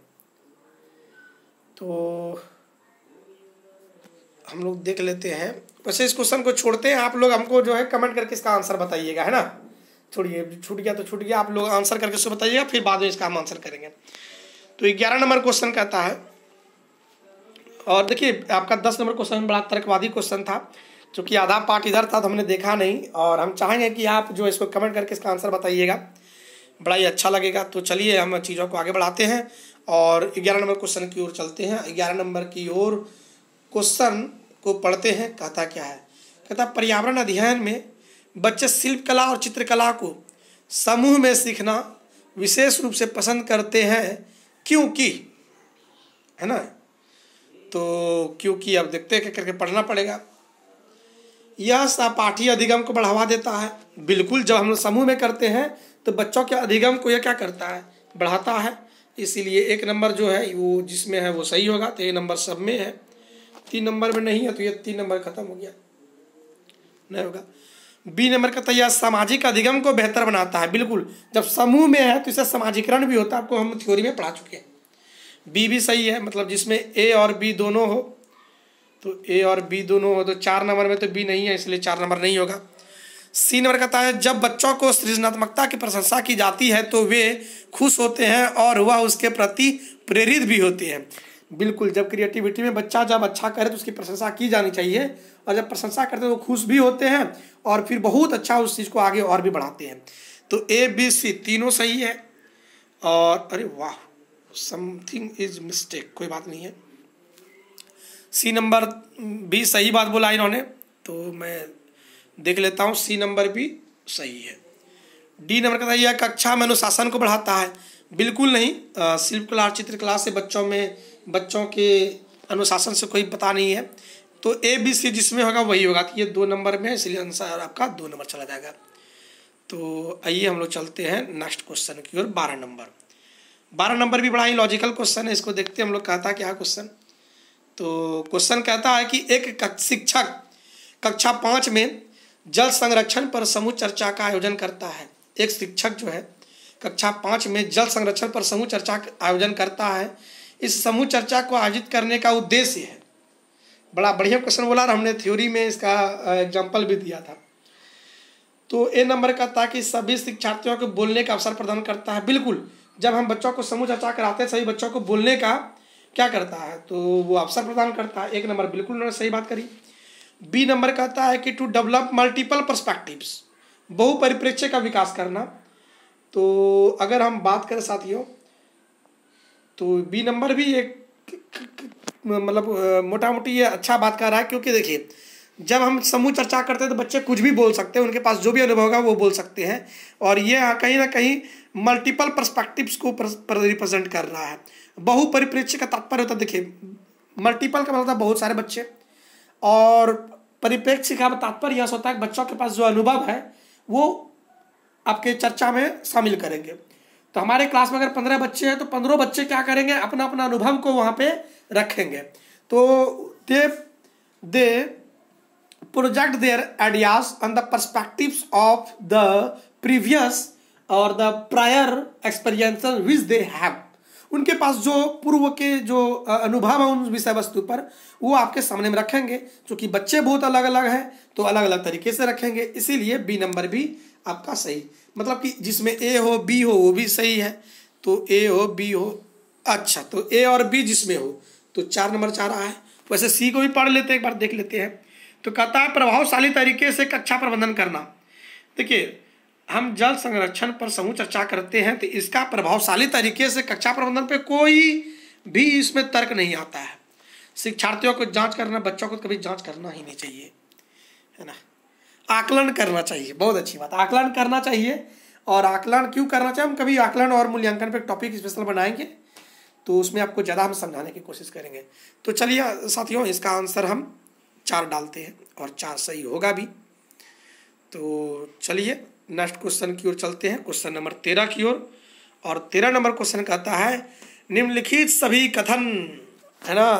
तो हम लोग देख लेते हैं। वैसे इस क्वेश्चन को छोड़ते हैं, आप लोग हमको जो है कमेंट करके इसका आंसर बताइएगा, है ना। छोड़िए, छूट गया तो छूट गया, आप लोग आंसर करके इसको बताइएगा, फिर बाद में इसका हम आंसर करेंगे। तो 11 नंबर क्वेश्चन कहता है, और देखिए आपका 10 नंबर क्वेश्चन बड़ा तर्कवादी क्वेश्चन था, क्योंकि आधा पार्ट इधर था तो हमने देखा नहीं, और हम चाहेंगे कि आप जो इसको कमेंट करके इसका आंसर बताइएगा, बड़ा ही अच्छा लगेगा। तो चलिए हम चीज़ों को आगे बढ़ाते हैं और 11 नंबर क्वेश्चन की ओर चलते हैं। 11 नंबर की ओर क्वेश्चन को पढ़ते हैं। कहता क्या है, कहता पर्यावरण अध्ययन में बच्चे शिल्पकला और चित्रकला को समूह में सीखना विशेष रूप से पसंद करते हैं, क्योंकि, है ना। तो क्योंकि अब देखते हैं करके पढ़ना पड़ेगा। यह सहपाठी अधिगम को बढ़ावा देता है। बिल्कुल, जब हम लोग समूह में करते हैं तो बच्चों के अधिगम को यह क्या करता है, बढ़ाता है। इसीलिए 1 नंबर जो है वो जिसमें है वो सही होगा। तो 1 नंबर सब में है, 3 नंबर में नहीं है, तो ये 3 नंबर खत्म हो गया, नहीं होगा। बी नंबर का तैयार सामाजिक अधिगम को बेहतर बनाता है। बिल्कुल, जब समूह में है तो इससे सामाजिकरण भी होता है, आपको हम थ्योरी में पढ़ा चुके हैं। बी भी सही है, मतलब जिसमें ए और बी दोनों हो, तो ए और बी दोनों हो। तो 4 नंबर में तो बी नहीं है, इसलिए 4 नंबर नहीं होगा। सी नंबर कहता है जब बच्चों को सृजनात्मकता की प्रशंसा की जाती है तो वे खुश होते हैं और वह उसके प्रति प्रेरित भी होते हैं। बिल्कुल, जब क्रिएटिविटी में बच्चा जब अच्छा करे तो उसकी प्रशंसा की जानी चाहिए, और जब प्रशंसा करते हैं तो खुश भी होते हैं और फिर बहुत अच्छा उस चीज़ को आगे और भी बढ़ाते हैं। तो ए बी सी तीनों सही है। और अरे वाह, समथिंग इज मिस्टेक, कोई बात नहीं है। सी नंबर भी सही बात बोला इन्होंने, तो मैं देख लेता हूँ। सी नंबर भी सही है। डी नंबर कहता है यह कक्षा में अनुशासन को बढ़ाता है। बिल्कुल नहीं, शिल्पकला और चित्रकला से बच्चों के अनुशासन से कोई पता नहीं है। तो ए बी सी जिसमें होगा वही होगा। तो ये 2 नंबर में है, इसलिए आंसर आपका 2 नंबर चला जाएगा। तो आइए हम लोग चलते हैं नेक्स्ट क्वेश्चन की ओर। 12 नंबर, 12 नंबर भी बड़ा ही लॉजिकल क्वेश्चन है, इसको देखते हैं हम लोग। कहता क्या क्वेश्चन, तो क्वेश्चन कहता है कि एक शिक्षक कक्षा 5 में जल संरक्षण पर समूह चर्चा का आयोजन करता है। एक शिक्षक जो है कक्षा 5 में जल संरक्षण पर समूह चर्चा का आयोजन करता है। इस समूह चर्चा को आयोजित करने का उद्देश्य है। बड़ा बढ़िया क्वेश्चन बोला, और हमने थ्योरी में इसका एग्जाम्पल भी दिया था। तो ए नंबर कहता है कि सभी शिक्षार्थियों को बोलने का अवसर प्रदान करता है। बिल्कुल, जब हम बच्चों को समूह चर्चा कराते हैं सभी बच्चों को बोलने का क्या करता है, तो वो अवसर प्रदान करता है। 1 नंबर बिल्कुल उन्होंने सही बात करी। बी नंबर कहता है कि टू डेवलप मल्टीपल पर्सपेक्टिव्स, बहुपरिप्रेक्ष्य का विकास करना। तो अगर हम बात करें साथियों, तो बी नंबर भी एक मतलब मोटा मोटी ये अच्छा बात कर रहा है, क्योंकि देखिए जब हम समूह चर्चा करते हैं तो बच्चे कुछ भी बोल सकते हैं, उनके पास जो भी अनुभव होगा वो बोल सकते हैं, और ये कहीं ना कहीं मल्टीपल पर्सपेक्टिव्स को रिप्रेजेंट कर रहा है। बहुपरिप्रेक्ष्य का तात्पर्य होता है, देखिए मल्टीपल का मतलब बहुत सारे बच्चे, और परिप्रेक्ष्य का तात्पर्य यह होता है कि बच्चों के पास जो अनुभव है वो आपके चर्चा में शामिल करेंगे। तो हमारे क्लास में अगर 15 बच्चे हैं तो 15 बच्चे क्या करेंगे, अपना अपना अनुभव को वहाँ पे रखेंगे। तो they project their ideas on the perspectives of the previous और the prior experiences which they have. उनके पास जो पूर्व के जो अनुभव है उन विषय वस्तु पर वो आपके सामने में रखेंगे। क्योंकि बच्चे बहुत अलग अलग हैं तो अलग अलग तरीके से रखेंगे, इसीलिए बी नंबर भी आपका सही, मतलब कि जिसमें ए हो बी हो वो भी सही है। तो ए हो बी हो, अच्छा तो ए और बी जिसमें हो तो 4 नंबर चाह रहा है। वैसे सी को भी पढ़ लेते हैं, एक बार देख लेते हैं। तो कहता है प्रभावशाली तरीके से कक्षा प्रबंधन करना। देखिए हम जल संरक्षण पर समूह चर्चा करते हैं तो इसका प्रभावशाली तरीके से कक्षा प्रबंधन पे कोई भी इसमें तर्क नहीं आता है। शिक्षार्थियों को जांच करना, बच्चों को कभी जांच करना ही नहीं चाहिए, है ना। आकलन करना चाहिए, बहुत अच्छी बात, आकलन करना चाहिए। और आकलन क्यों करना चाहिए, हम कभी आकलन और मूल्यांकन पे एक टॉपिक स्पेशल बनाएंगे तो उसमें आपको ज़्यादा हम समझाने की कोशिश करेंगे। तो चलिए साथियों इसका आंसर हम 4 डालते हैं और 4 सही होगा भी। तो चलिए नेक्स्ट क्वेश्चन की ओर चलते हैं, क्वेश्चन नंबर 13 की ओर। और 13 नंबर क्वेश्चन कहता है निम्नलिखित सभी कथन, है ना,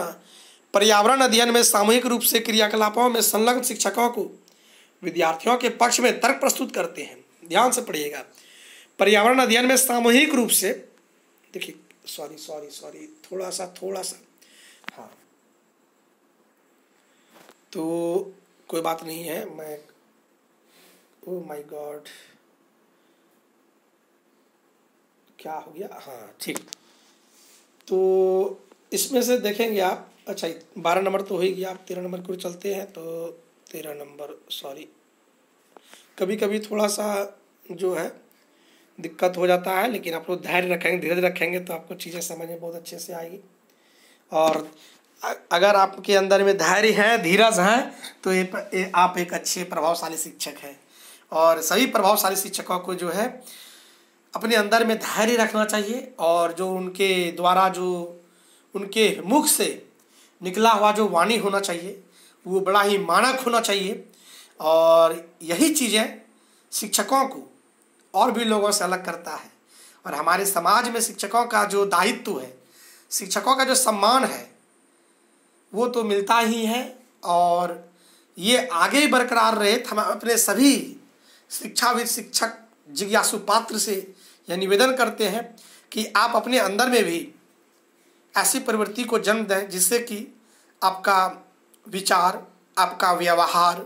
पर्यावरण अध्ययन में सामूहिक रूप से क्रियाकलापों में संलग्न शिक्षकों को विद्यार्थियों के पक्ष में तर्क प्रस्तुत करते हैं। ध्यान से पढ़िएगा, पर्यावरण अध्ययन में सामूहिक रूप से, देखिए सॉरी थोड़ा सा हाँ, तो कोई बात नहीं है, मैं ओ माय गॉड क्या हो गया, हाँ ठीक। तो इसमें से देखेंगे आप, अच्छा 12 नंबर तो हो ही गया, आप 13 नंबर की ओर चलते हैं। तो 13 नंबर, सॉरी कभी कभी थोड़ा सा जो है दिक्कत हो जाता है, लेकिन आप लोग धैर्य रखेंगे, धीरज रखेंगे तो आपको चीज़ें समझ में बहुत अच्छे से आएगी। और अगर आपके अंदर में धैर्य है, धीरज है, तो ये आप एक अच्छे प्रभावशाली शिक्षक हैं। और सभी प्रभावशाली शिक्षकों को जो है अपने अंदर में धैर्य रखना चाहिए, और जो उनके द्वारा जो उनके मुख से निकला हुआ जो वाणी होना चाहिए वो बड़ा ही मानक होना चाहिए। और यही चीज़ें शिक्षकों को और भी लोगों से अलग करता है। और हमारे समाज में शिक्षकों का जो दायित्व है, शिक्षकों का जो सम्मान है, वो तो मिलता ही है। और ये आगे बरकरार रहे, हम अपने सभी शिक्षाविद शिक्षक जिज्ञासु पात्र से यह निवेदन करते हैं कि आप अपने अंदर में भी ऐसी प्रवृत्ति को जन्म दें जिससे कि आपका विचार, आपका व्यवहार,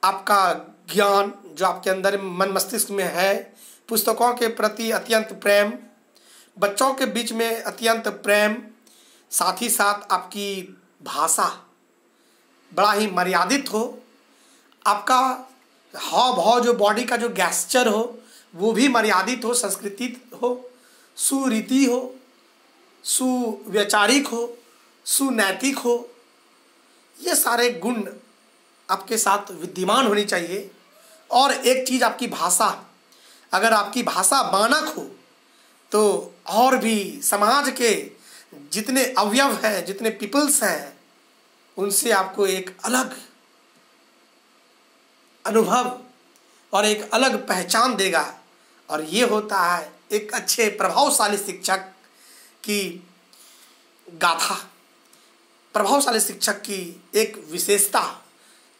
आपका ज्ञान जो आपके अंदर मन मस्तिष्क में है, पुस्तकों के प्रति अत्यंत प्रेम, बच्चों के बीच में अत्यंत प्रेम, साथ ही साथ आपकी भाषा बड़ा ही मर्यादित हो, आपका हाव भाव जो बॉडी का जो गैस्चर हो वो भी मर्यादित हो, संस्कृति हो, सुरीति हो, सुवैचारिक हो, सुनैतिक हो। ये सारे गुण आपके साथ विद्यमान होनी चाहिए। और एक चीज़ आपकी भाषा, अगर आपकी भाषा मानक हो तो और भी समाज के जितने अवयव हैं, जितने पीपल्स हैं, उनसे आपको एक अलग अनुभव और एक अलग पहचान देगा। और ये होता है एक अच्छे प्रभावशाली शिक्षक की गाथा, प्रभावशाली शिक्षक की एक विशेषता।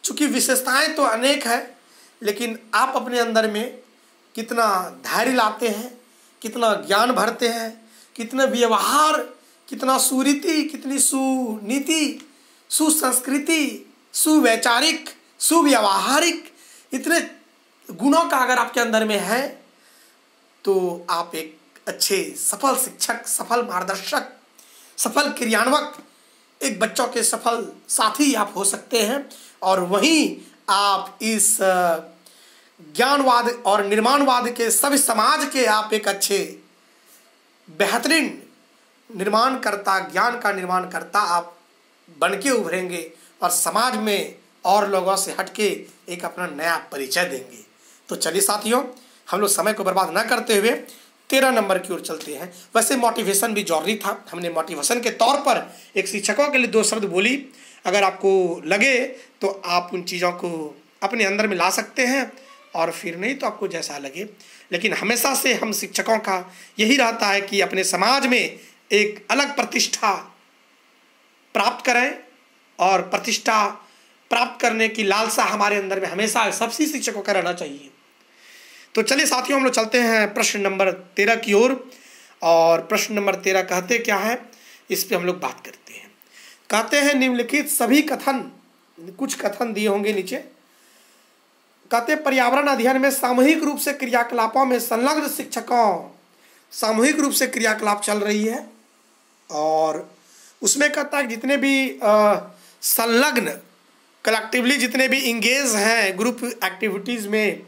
चूँकि विशेषताएं तो अनेक हैं, लेकिन आप अपने अंदर में कितना धैर्य लाते हैं, कितना ज्ञान भरते हैं, कितना व्यवहार, कितना सुरीति, कितनी सुनीति, सुसंस्कृति, सुवैचारिक, सुव्यवहारिक, इतने गुणों का अगर आपके अंदर में है तो आप एक अच्छे सफल शिक्षक, सफल मार्गदर्शक, सफल क्रियान्वयक, एक बच्चों के सफल साथी आप हो सकते हैं। और वहीं आप इस ज्ञानवाद और निर्माणवाद के सभी समाज के आप एक अच्छे बेहतरीन निर्माणकर्ता, ज्ञान का निर्माणकर्ता आप बन के उभरेंगे और समाज में और लोगों से हटके एक अपना नया परिचय देंगे। तो चलिए साथियों, हम लोग समय को बर्बाद न करते हुए 13 नंबर की ओर चलते हैं। वैसे मोटिवेशन भी जरूरी था, हमने मोटिवेशन के तौर पर एक शिक्षकों के लिए 2 शब्द बोली। अगर आपको लगे तो आप उन चीज़ों को अपने अंदर में ला सकते हैं, और फिर नहीं तो आपको जैसा लगे। लेकिन हमेशा से हम शिक्षकों का यही रहता है कि अपने समाज में एक अलग प्रतिष्ठा प्राप्त करें, और प्रतिष्ठा प्राप्त करने की लालसा हमारे अंदर में हमेशा सभी शिक्षकों का रहना चाहिए। तो चलिए साथियों, हम लोग चलते हैं प्रश्न नंबर 13 की ओर। और प्रश्न नंबर 13 कहते क्या है, इस पे हम लोग बात करते हैं। कहते हैं निम्नलिखित सभी कथन, कुछ कथन दिए होंगे नीचे। कहते पर्यावरण अध्ययन में सामूहिक रूप से क्रियाकलापों में संलग्न शिक्षकों, सामूहिक रूप से क्रियाकलाप चल रही है, और उसमें कहता है जितने भी संलग्न, कलेक्टिवली जितने भी इंगेज हैं ग्रुप एक्टिविटीज़ में,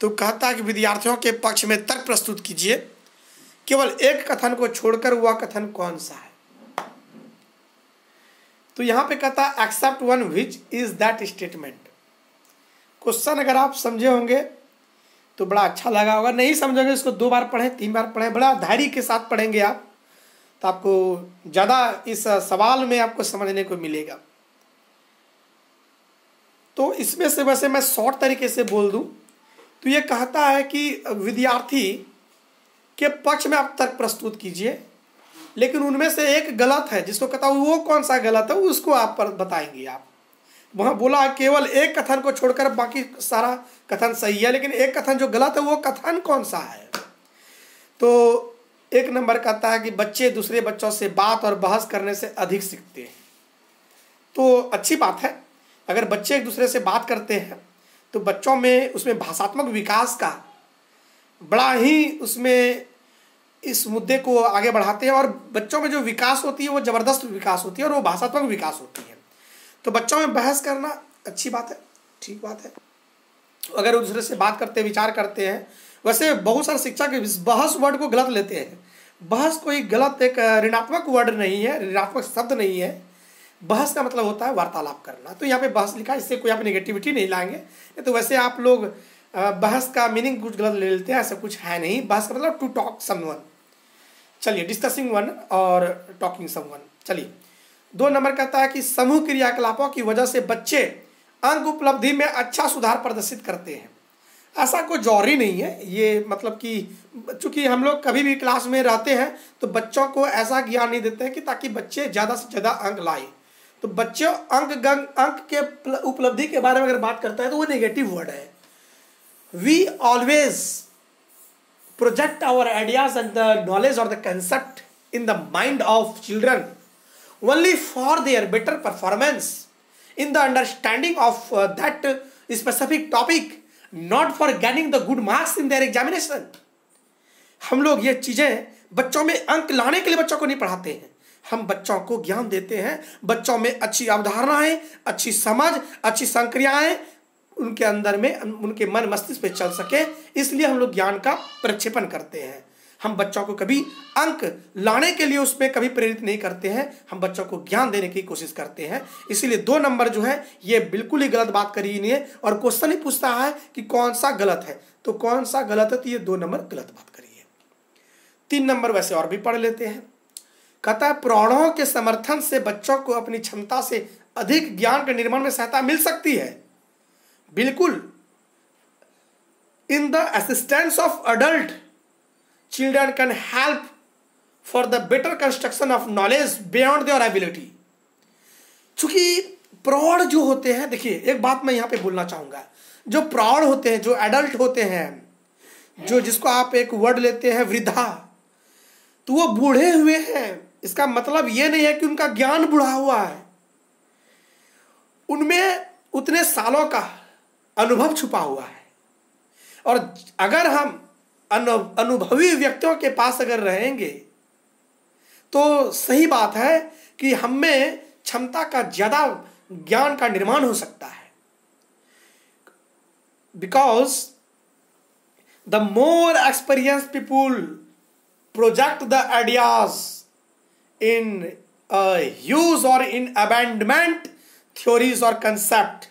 तो कहता है कि विद्यार्थियों के पक्ष में तर्क प्रस्तुत कीजिए। केवल एक कथन को छोड़कर वह कथन कौन सा है? तो यहाँ पे कहता है except one which is that statement. Question अगर आप समझे होंगे तो बड़ा अच्छा लगा होगा, नहीं समझोगे इसको 2 बार पढ़ें, 3 बार पढ़ें, बड़ा धैर्य के साथ पढ़ेंगे आप, तो आपको ज़्यादा इस सवाल में आपको समझने को मिलेगा। तो इसमें से वैसे मैं शॉर्ट तरीके से बोल दूं तो ये कहता है कि विद्यार्थी के पक्ष में आप तर्क प्रस्तुत कीजिए, लेकिन उनमें से एक गलत है, जिसको कहता हूँ वो कौन सा गलत है उसको आप पर बताएंगे आप। वहाँ बोला केवल एक कथन को छोड़कर बाकी सारा कथन सही है, लेकिन एक कथन जो गलत है वो कथन कौन सा है। तो एक नंबर कहता है कि बच्चे दूसरे बच्चों से बात और बहस करने से अधिक सीखते हैं। तो अच्छी बात है, अगर बच्चे एक दूसरे से बात करते हैं तो बच्चों में उसमें भाषात्मक विकास का बड़ा ही उसमें इस मुद्दे को आगे बढ़ाते हैं, और बच्चों में जो विकास होती है वो ज़बरदस्त विकास होती है और वो भाषात्मक विकास होती है। तो बच्चों में बहस करना अच्छी बात है, ठीक बात है। अगर एक दूसरे से बात करते विचार करते हैं, वैसे बहुत सारे शिक्षक बहस वर्ड को गलत लेते हैं। बहस कोई गलत एक ऋणात्मक वर्ड नहीं है, ऋणात्मक शब्द नहीं है। बहस का मतलब होता है वार्तालाप करना। तो यहाँ पे बहस लिखा है, इससे कोई आप नेगेटिविटी नहीं लाएंगे। नहीं तो वैसे आप लोग बहस का मीनिंग कुछ गलत ले लेते हैं, ऐसा कुछ है नहीं। बहस का मतलब टू टॉक समवन। चलिए, डिस्कसिंग वन और टॉकिंग समवन। चलिए, 2 नंबर कहता है कि समूह क्रियाकलापों की वजह से बच्चे अंक उपलब्धि में अच्छा सुधार प्रदर्शित करते हैं। ऐसा कोई जरूरी नहीं है, ये मतलब कि चूंकि हम लोग कभी भी क्लास में रहते हैं तो बच्चों को ऐसा ज्ञान नहीं देते हैं कि ताकि बच्चे ज़्यादा से ज़्यादा अंक लाए। तो बच्चे अंक के उपलब्धि के बारे में अगर बात करता है तो वो नेगेटिव वर्ड है। We always project our ideas and the knowledge और the concept in the mind of children only for their better performance in the understanding of that specific topic, not for gaining the good marks in their examination. हम लोग ये चीज़ें बच्चों में अंक लाने के लिए बच्चों को नहीं पढ़ाते हैं, हम बच्चों को ज्ञान देते हैं। बच्चों में अच्छी अवधारणाएं, अच्छी समझ, अच्छी संक्रियाएं उनके अंदर में, उनके मन मस्तिष्क पे चल सके, इसलिए हम लोग ज्ञान का प्रक्षेपण करते हैं। हम बच्चों को कभी अंक लाने के लिए उसमें कभी प्रेरित नहीं करते हैं, हम बच्चों को ज्ञान देने की कोशिश करते हैं। इसीलिए 2 नंबर जो है ये बिल्कुल ही गलत बात करी नहीं है। और क्वेश्चन ही पूछता है कि कौन सा गलत है, तो कौन सा गलत है, तो ये 2 नंबर गलत बात करी है। 3 नंबर वैसे और भी पढ़ लेते हैं। कहता है प्राणों के समर्थन से बच्चों को अपनी क्षमता से अधिक ज्ञान के निर्माण में सहायता मिल सकती है। बिल्कुल, in the assistance of adult children can help for the better construction of knowledge beyond their ability. चूंकि प्रौढ़ जो होते हैं, देखिए एक बात मैं यहाँ पे बोलना चाहूँगा, जो प्रौढ़ होते हैं, जो एडल्ट होते हैं, जो जिसको आप एक वर्ड लेते हैं वृद्धा, तो वो बूढ़े हुए हैं। इसका मतलब ये नहीं है कि उनका ज्ञान बूढ़ा हुआ है, उनमें उतने सालों का अनुभव छुपा हुआ है। और अगर हम अनुभवी व्यक्तियों के पास अगर रहेंगे तो सही बात है कि हम में क्षमता का ज्यादा ज्ञान का निर्माण हो सकता है। Because the more experience people project the ideas in use और इन अबैंडमेंट थ्योरीज और कंसेप्ट।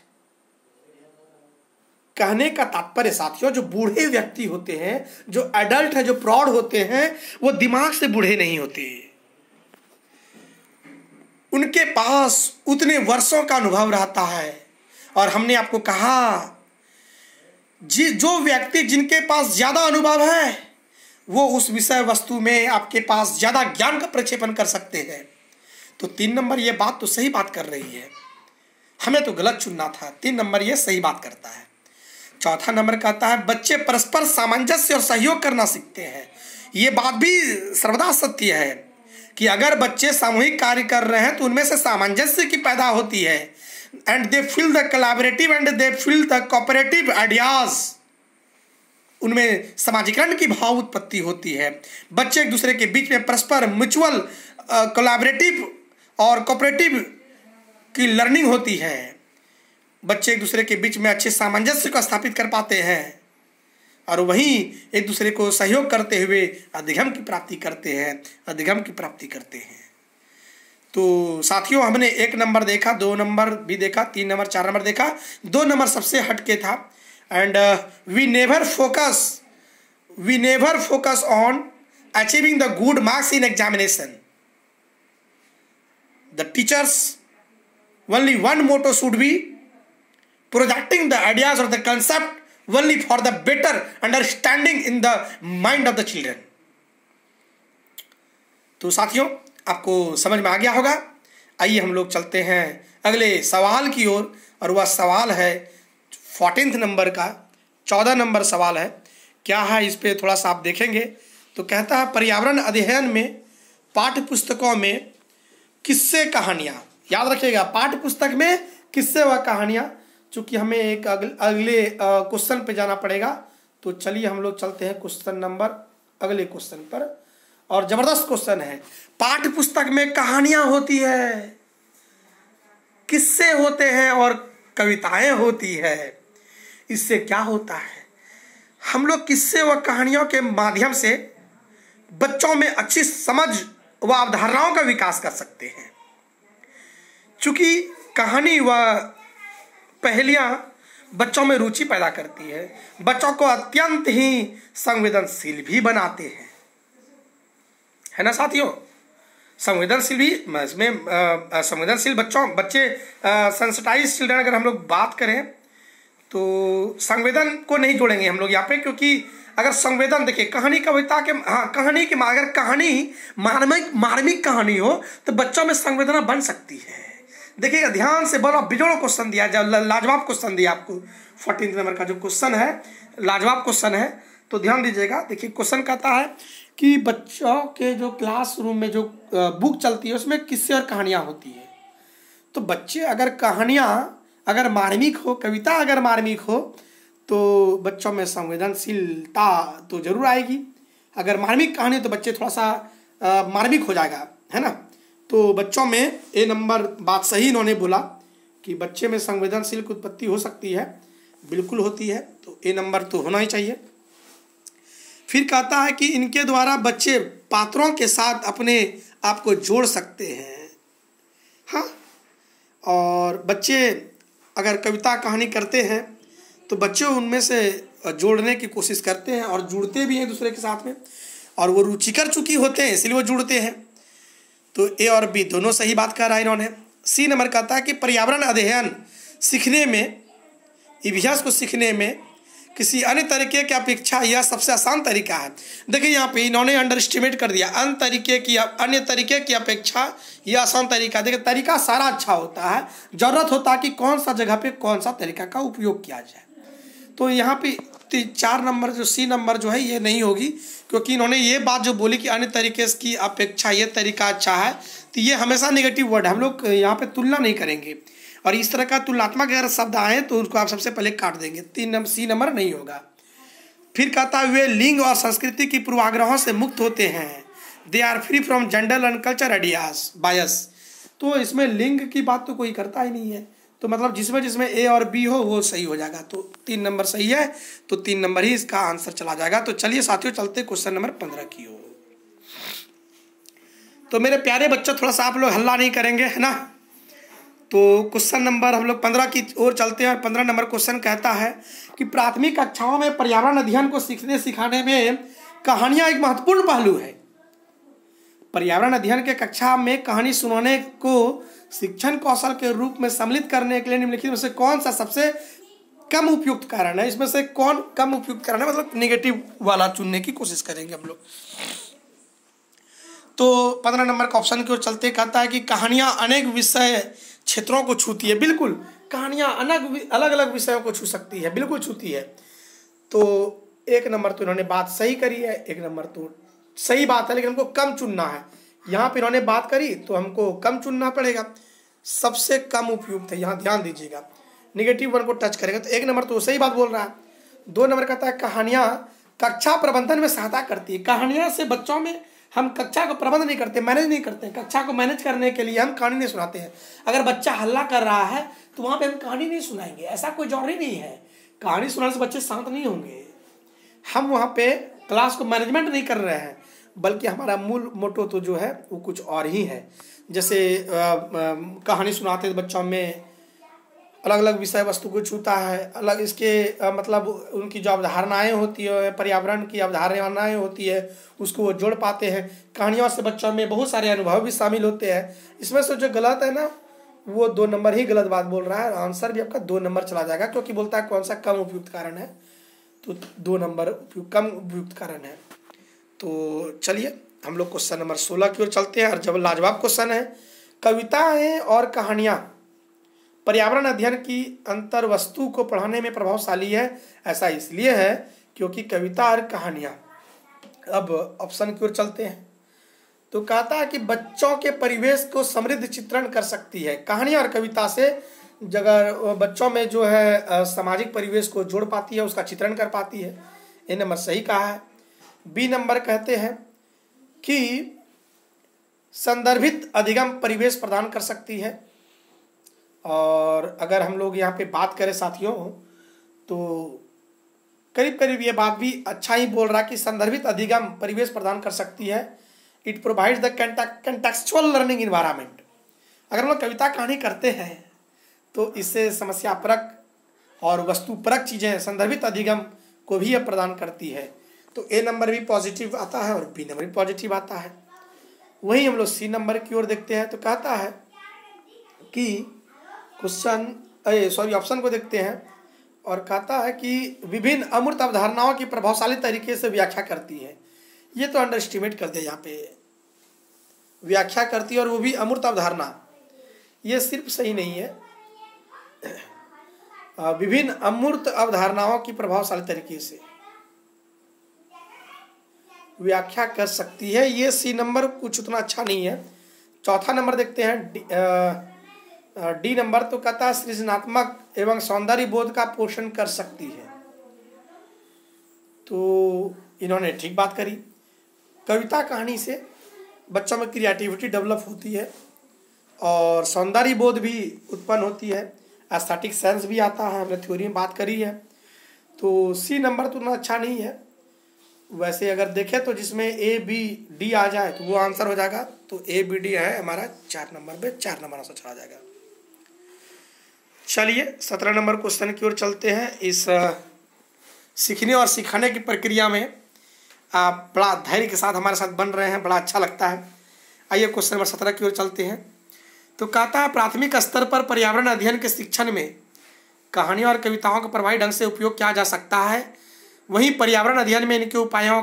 कहने का तात्पर्य साथियों, जो बूढ़े व्यक्ति होते हैं, जो एडल्ट है, जो प्रौढ़ होते हैं, वो दिमाग से बूढ़े नहीं होते। उनके पास उतने वर्षों का अनुभव रहता है। और हमने आपको कहा जो व्यक्ति जिनके पास ज्यादा अनुभव है वो उस विषय वस्तु में आपके पास ज्यादा ज्ञान का प्रक्षेपण कर सकते हैं। तो 3 नंबर ये बात तो सही बात कर रही है, हमें तो गलत चुनना था। 3 नंबर ये सही बात करता है। 4था नंबर कहता है बच्चे परस्पर सामंजस्य और सहयोग करना सीखते हैं। ये बात भी सर्वदा सत्य है कि अगर बच्चे सामूहिक कार्य कर रहे हैं तो उनमें से सामंजस्य की पैदा होती है। And they feel the collaborative and they feel the cooperative ideas. उनमें समाजीकरण की भाव उत्पत्ति होती है। बच्चे एक दूसरे के बीच में परस्पर म्यूचुअल कोलैबोरेटिव और कोऑपरेटिव की लर्निंग होती है। बच्चे एक दूसरे के बीच में अच्छे सामंजस्य को स्थापित कर पाते हैं और वहीं एक दूसरे को सहयोग करते हुए अधिगम की प्राप्ति करते हैं। तो साथियों, हमने 1 नंबर देखा, 2 नंबर भी देखा, 3 नंबर, 4 नंबर देखा। 2 नंबर सबसे हटके था। And we never focus on achieving the good marks in examination. The teachers only one motto should be projecting the ideas और the concept only for the better understanding in the mind of the children. तो साथियों, आपको समझ में आ गया होगा। आइए हम लोग चलते हैं अगले सवाल की ओर, और वह सवाल है 14 नंबर का, 14 नंबर सवाल है। क्या है इस पे थोड़ा सा आप देखेंगे तो कहता है पर्यावरण अध्ययन में पाठ्य पुस्तकों में किस्से कहानियाँ, याद रखिएगा पाठ्य पुस्तक में किस्से व कहानियाँ। चूँकि हमें एक अगले क्वेश्चन पे जाना पड़ेगा, तो चलिए हम लोग चलते हैं क्वेश्चन नंबर अगले क्वेश्चन पर। और ज़बरदस्त क्वेश्चन है, पाठ्य पुस्तक में कहानियाँ होती है, किस्से होते हैं और कविताएं होती है। इससे क्या होता है, हम लोग किस्से व कहानियों के माध्यम से बच्चों में अच्छी समझ व अवधारणाओं का विकास कर सकते हैं। चूँकि कहानी व पहेलियाँ बच्चों में रुचि पैदा करती है, बच्चों को अत्यंत ही संवेदनशील भी बनाते हैं, है ना साथियों। संवेदनशील भी इसमें संवेदनशील बच्चे सेंसिटाइज चिल्ड्रन अगर हम लोग बात करें तो संवेदन को नहीं जोड़ेंगे हम लोग यहाँ पे, क्योंकि अगर संवेदन देखिए कहानी कविता के कहानी के अगर कहानी मार्मिक कहानी हो तो बच्चों में संवेदना बन सकती है। देखिएगा ध्यान से, बड़ा बिजोड़ क्वेश्चन दिया, जब लाजवाब क्वेश्चन दिया आपको। 14 नंबर का जो क्वेश्चन है लाजवाब क्वेश्चन है, तो ध्यान दीजिएगा। देखिए क्वेश्चन कहता है कि बच्चों के जो क्लासरूम में जो बुक चलती है उसमें किस्से और कहानियाँ होती है। तो बच्चे अगर कहानियाँ अगर मार्मिक हो, कविता अगर मार्मिक हो, तो बच्चों में संवेदनशीलता तो जरूर आएगी। अगर मार्मिक कहानी तो बच्चे थोड़ा सा मार्मिक हो जाएगा, है ना। तो बच्चों में ए नंबर बात सही इन्होंने बोला कि बच्चे में संवेदनशील की उत्पत्ति हो सकती है, बिल्कुल होती है, तो ए नंबर तो होना ही चाहिए। फिर कहता है कि इनके द्वारा बच्चे पात्रों के साथ अपने आप को जोड़ सकते हैं। हाँ, और बच्चे अगर कविता कहानी करते हैं तो बच्चे उनमें से जोड़ने की कोशिश करते हैं और जुड़ते भी हैं दूसरे के साथ में, और वो रुचिकर चूँकि होते हैं इसलिए वो जुड़ते हैं। तो ए और बी दोनों सही बात कह रहा है इन्होंने। सी नंबर कहता है कि पर्यावरण अध्ययन सीखने में, इतिहास को सीखने में किसी अन्य तरीके की अपेक्षा यह सबसे आसान तरीका है। देखिए यहाँ पे इन्होंने अंडर एस्टिमेट कर दिया, अन्य तरीके की अपेक्षा यह आसान तरीका। देखिए तरीका सारा अच्छा होता है, ज़रूरत होता है कि कौन सा जगह पे कौन सा तरीका का उपयोग किया जाए। तो यहाँ पे 4 नंबर जो सी नंबर जो है ये नहीं होगी, क्योंकि इन्होंने ये बात जो बोली कि अन्य तरीके की अपेक्षा ये तरीका अच्छा है, तो ये हमेशा नेगेटिव वर्ड, हम लोग यहाँ पे तुलना नहीं करेंगे। और इस तरह का तुलनात्मक अगर शब्द आए तो उसको आप सबसे पहले काट देंगे, 3 नंबर सी नंबर नहीं होगा। फिर कहता है वे लिंग और संस्कृति की पूर्वाग्रहों से मुक्त होते हैं, they are free from gender and culture ideas bias. तो इसमें लिंग की बात तो कोई करता ही नहीं है, तो मतलब जिसमें ए और बी हो वो सही हो जाएगा। तो 3 नंबर सही है, तो 3 नंबर ही इसका आंसर चला जाएगा। तो चलिए साथियों चलते क्वेश्चन नंबर 15 की ओर। तो मेरे प्यारे बच्चों थोड़ा सा आप लोग हल्ला नहीं करेंगे, है ना। तो क्वेश्चन नंबर हम लोग 15 की ओर चलते हैं। और 15 नंबर क्वेश्चन कहता है कि प्राथमिक कक्षाओं में पर्यावरण अध्ययन को सीखने सिखाने में कहानियाँ एक महत्वपूर्ण पहलू है। पर्यावरण अध्ययन के कक्षा में कहानी सुनाने को शिक्षण कौशल के रूप में सम्मिलित करने के लिए निम्नलिखित में से कौन सा सबसे कम उपयुक्त कारण है। इसमें से कौन कम उपयुक्त कारण है, मतलब नेगेटिव वाला चुनने की कोशिश करेंगे हम लोग। तो 15 नंबर का ऑप्शन की ओर चलते कहता है कि कहानियाँ अनेक विषय क्षेत्रों को छूती है। बिल्कुल, कहानियाँ अलग अलग विषयों को छू सकती है, बिल्कुल छूती है। तो 1 नंबर तो इन्होंने बात सही करी है, 1 नंबर तो सही बात है, लेकिन हमको कम चुनना है। यहाँ पे इन्होंने बात करी तो हमको कम चुनना पड़ेगा, सबसे कम उपयुक्त है, यहाँ ध्यान दीजिएगा। नेगेटिव वन को टच करेगा तो 1 नंबर तो सही बात बोल रहा है। 2 नंबर कहता है कहानियाँ कक्षा प्रबंधन में सहायता करती है। कहानियाँ से बच्चों में, हम कक्षा को प्रबंध नहीं करते, मैनेज नहीं करते, कक्षा को मैनेज करने के लिए हम कहानी नहीं सुनाते हैं। अगर बच्चा हल्ला कर रहा है तो वहाँ पे हम कहानी नहीं सुनाएंगे, ऐसा कोई जरूरी नहीं है। कहानी सुनाने से बच्चे शांत नहीं होंगे। हम वहाँ पे क्लास को मैनेजमेंट नहीं कर रहे हैं, बल्कि हमारा मूल मोटो तो जो है वो कुछ और ही है। जैसे कहानी सुनाते बच्चों में अलग अलग विषय वस्तु को छूता है, अलग इसके मतलब उनकी जो अवधारणाएँ होती है, पर्यावरण की अवधारणाएँ होती है, उसको वो जोड़ पाते हैं। कहानियों से बच्चों में बहुत सारे अनुभव भी शामिल होते हैं। इसमें से जो गलत है ना वो 2 नंबर ही गलत बात बोल रहा है। आंसर भी आपका 2 नंबर चला जाएगा, क्योंकि बोलता है कौन सा कम उपयुक्त कारण है, तो 2 नंबर कम उपयुक्त कारण है। तो चलिए हम लोग क्वेश्चन नंबर 16 की ओर चलते हैं, और जब लाजवाब क्वेश्चन है। कविताएं और कहानियां पर्यावरण अध्ययन की अंतर वस्तु को पढ़ाने में प्रभावशाली है। ऐसा इसलिए है क्योंकि कविता और कहानियां। अब ऑप्शन की ओर चलते हैं। तो कहता है कि बच्चों के परिवेश को समृद्ध चित्रण कर सकती है। कहानियां और कविता से अगर बच्चों में जो है सामाजिक परिवेश को जोड़ पाती है, उसका चित्रण कर पाती है। ए नंबर सही कहा है। बी नंबर कहते हैं कि संदर्भित अधिगम परिवेश प्रदान कर सकती है। और अगर हम लोग यहाँ पे बात करें साथियों, तो करीब करीब ये बात भी अच्छा ही बोल रहा है कि संदर्भित अधिगम परिवेश प्रदान कर सकती है। It provides the contextual learning environment. अगर हम लोग कविता कहानी करते हैं तो इससे समस्या परक और वस्तु परक चीज़ें संदर्भित अधिगम को भी यह प्रदान करती है। तो ए नंबर भी पॉजिटिव आता है और बी नंबर भी पॉजिटिव आता है। वहीं हम लोग सी नंबर की ओर देखते हैं। तो कहता है कि ऑप्शन को देखते हैं, और कहता है कि विभिन्न अमूर्त अवधारणाओं की प्रभावशाली तरीके से व्याख्या करती है। ये तो अंडर एस्टिमेट कर दिया, यहाँ पे व्याख्या करती है और वो भी अमूर्त अवधारणा। ये सिर्फ सही नहीं है, विभिन्न अमूर्त अवधारणाओं की प्रभावशाली तरीके से व्याख्या कर सकती है। ये सी नंबर कुछ उतना अच्छा नहीं है। चौथा नंबर देखते हैं, डी नंबर। तो कहता है सृजनात्मक एवं सौंदर्य बोध का पोषण कर सकती है। तो इन्होंने ठीक बात करी। कविता कहानी से बच्चों में क्रिएटिविटी डेवलप होती है और सौंदर्य बोध भी उत्पन्न होती है, एस्थेटिक सेंस भी आता है, हमने थ्योरी में बात करी है। तो सी नंबर तो उतना अच्छा नहीं है। वैसे अगर देखें तो जिसमें ए बी डी आ जाए तो वो आंसर हो जाएगा। तो ए बी डी है हमारा 4 नंबर पे, 4 नंबर आंसर चला जाएगा। चलिए 17 नंबर क्वेश्चन की ओर चलते हैं। इस सीखने और सिखाने की प्रक्रिया में आप बड़ा धैर्य के साथ हमारे साथ बन रहे हैं, बड़ा अच्छा लगता है। आइए क्वेश्चन नंबर 17 की ओर चलते हैं। तो कहता है प्राथमिक स्तर पर पर्यावरण अध्ययन के शिक्षण में कहानियों और कविताओं का प्रभावी ढंग से उपयोग किया जा सकता है। वहीं पर्यावरण अध्ययन में इनके उपायों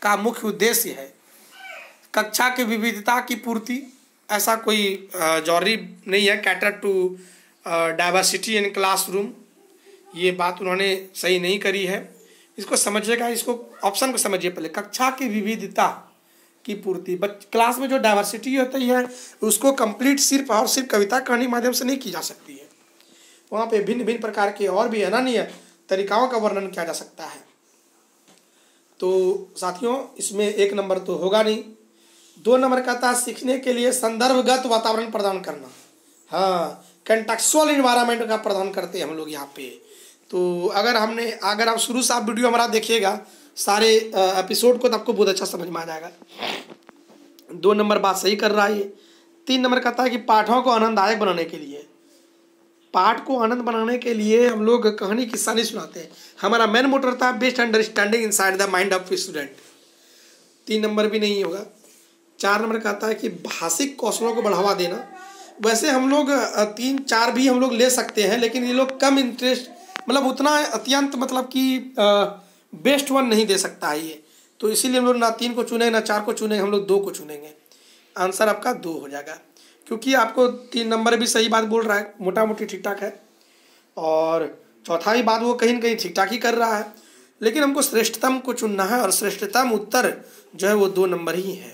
का मुख्य उद्देश्य है कक्षा की विविधता की पूर्ति। ऐसा कोई जरूरी नहीं है, cater to diversity in classroom. ये बात उन्होंने सही नहीं करी है। इसको समझिएगा, इसको ऑप्शन को समझिए पहले। कक्षा की विविधता की पूर्ति, क्लास में जो डाइवर्सिटी होती है उसको कंप्लीट सिर्फ और सिर्फ कविता कहानी माध्यम से नहीं की जा सकती है। वहाँ पे भिन्न भिन्न प्रकार के और भी अनन्य तरीकाओं का वर्णन किया जा सकता है। तो साथियों इसमें 1 नंबर तो होगा नहीं। 2 नंबर कहता है सीखने के लिए संदर्भगत वातावरण प्रदान करना। हाँ, कंटेक्चुअल इन्वायरमेंट का प्रदान करते हैं हम लोग यहाँ पे। तो अगर आप शुरू से आप वीडियो हमारा देखिएगा सारे एपिसोड को, तो आपको बहुत अच्छा समझ में आ जाएगा। 2 नंबर बात सही कर रहा है ये। 3 नंबर कहता है कि पाठों को आनंददायक बनाने के लिए, पाठ को आनंद बनाने के लिए हम लोग कहानी किस्सा नहीं सुनाते हैं। हमारा मेन मोटर रहता है best understanding inside the mind of student. 3 number भी नहीं होगा। 4 नंबर कहता है कि भाषिक कौशलों को बढ़ावा देना। वैसे हम लोग 3, 4 भी हम लोग ले सकते हैं, लेकिन ये लोग कम इंटरेस्ट, मतलब उतना अत्यंत, मतलब कि बेस्ट वन नहीं दे सकता है ये। तो इसीलिए हम लोग ना 3 को चुनेंगे ना 4 को चुनेंगे, हम लोग 2 को चुनेंगे। आंसर आपका 2 हो जाएगा, क्योंकि आपको 3 नंबर भी सही बात बोल रहा है, मोटा मोटी ठीक ठाक है। और चौथा भी बात वो कहीं न कहीं ठीक ठाक ही कर रहा है, लेकिन हमको श्रेष्ठतम को चुनना है और श्रेष्ठतम उत्तर जो है वो 2 नंबर ही है।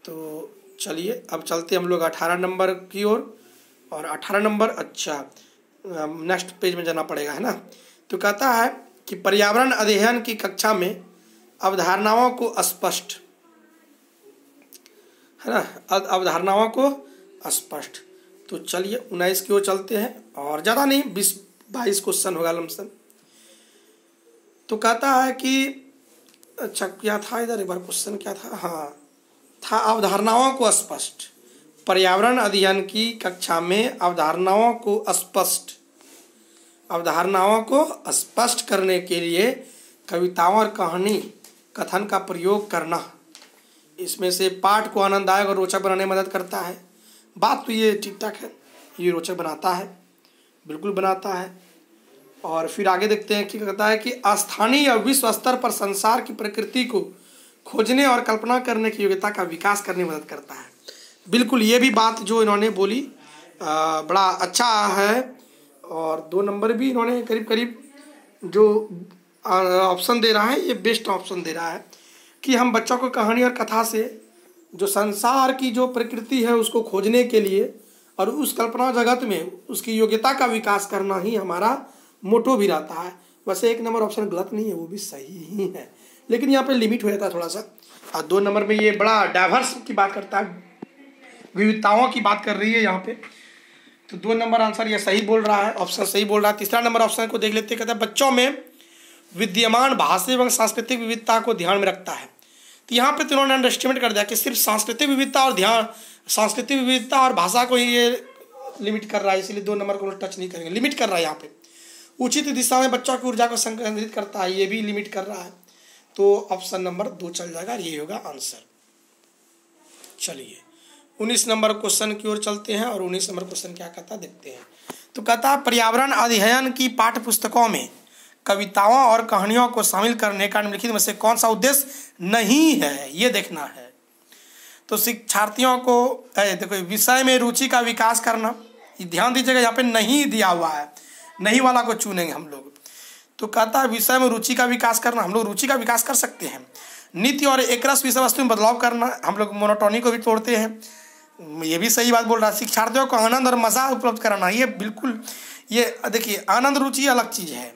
तो चलिए अब चलते हम लोग 18 नंबर की ओर। और 18 नंबर, अच्छा नेक्स्ट पेज में जाना पड़ेगा, है ना। तो कहता है कि पर्यावरण अध्ययन की कक्षा में अवधारणाओं को स्पष्ट, है ना, अवधारणाओं को स्पष्ट। तो चलिए 19 की ओर चलते हैं, और ज़्यादा नहीं 20-22 क्वेश्चन होगा लमसम। तो कहता है कि अच्छा क्या था इधर, एक बार क्वेश्चन क्या था, हाँ था अवधारणाओं को स्पष्ट। पर्यावरण अध्ययन की कक्षा में अवधारणाओं को स्पष्ट करने के लिए कविताओं और कहानी कथन का प्रयोग करना। इसमें से पाठ को आनंददायक और रोचक बनाने में मदद करता है। बात तो ये ठीक ठाक है। ये रोचक बनाता है, बिल्कुल बनाता है। और फिर आगे देखते हैं कि कहता है कि स्थानीय या विश्व स्तर पर संसार की प्रकृति को खोजने और कल्पना करने की योग्यता का विकास करने में मदद करता है। बिल्कुल ये भी बात जो इन्होंने बोली बड़ा अच्छा है। और 2 नंबर भी इन्होंने करीब करीब जो ऑप्शन दे रहा है ये बेस्ट ऑप्शन दे रहा है कि हम बच्चों को कहानी और कथा से जो संसार की जो प्रकृति है उसको खोजने के लिए और उस कल्पना जगत में उसकी योग्यता का विकास करना ही हमारा मोटो भी रहता है। वैसे 1 नंबर ऑप्शन गलत नहीं है, वो भी सही ही है, लेकिन यहाँ पे लिमिट हो जाता है थोड़ा सा। और 2 नंबर में ये बड़ा डाइवर्स की बात करता है, विविधताओं की बात कर रही है यहाँ पे। तो 2 नंबर आंसर ये सही बोल रहा है, ऑप्शन सही बोल रहा है। तीसरा नंबर ऑप्शन को देख लेते हैं। कहता है बच्चों में विद्यमान भाषा एवं सांस्कृतिक विविधता को ध्यान में रखता है। तो यहाँ पे तो उन्होंने अंडरस्टैंड कर दिया कि सिर्फ सांस्कृतिक विविधता और सांस्कृतिक विविधता और भाषा को ही ये लिमिट कर रहा है, इसलिए 2 नंबर को टच नहीं करेंगे। लिमिट कर रहा है यहाँ पे। उचित दिशा में बच्चों की ऊर्जा को संकेंद्रित करता है, ये भी लिमिट कर रहा है। तो ऑप्शन नंबर 2 चल जाएगा, ये होगा आंसर। चलिए 19 नंबर क्वेश्चन की ओर चलते हैं और 19 नंबर क्वेश्चन क्या कहता है देखते हैं। तो कहता है पर्यावरण अध्ययन की पाठ्य पुस्तकों में कविताओं और कहानियों को शामिल करने का निम्नलिखित में से कौन सा उद्देश्य नहीं है, ये देखना है। तो शिक्षार्थियों को देखो विषय में रुचि का विकास करना, ध्यान दीजिएगा यहाँ पे नहीं दिया हुआ है, नहीं वाला को चुनेंगे हम लोग। तो कहता है विषय में रुचि का विकास करना, हम लोग रुचि का विकास कर सकते हैं। नित्य और एकरस विषय वस्तु में बदलाव करना, हम लोग मोनोटोनी को भी तोड़ते हैं, ये भी सही बात बोल रहा है। शिक्षार्थियों को आनंद और मज़ा उपलब्ध कराना, ये बिल्कुल, ये देखिए आनंद रुचि अलग चीज़ है,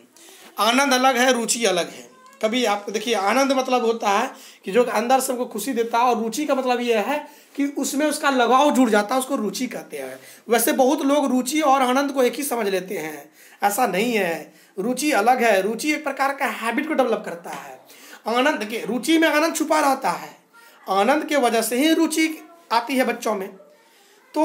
आनंद अलग है, रुचि अलग है। कभी आप देखिए आनंद मतलब होता है कि जो अंदर सबको खुशी देता है, और रुचि का मतलब ये है कि उसमें उसका लगाव जुड़ जाता है, उसको रुचि कहते हैं। वैसे बहुत लोग रुचि और आनंद को एक ही समझ लेते हैं, ऐसा नहीं है। रुचि अलग है, रुचि एक प्रकार का हैबिट को डेवलप करता है। आनंद देखिए, रुचि में आनंद छुपा रहता है, आनंद के वजह से ही रुचि आती है बच्चों में। तो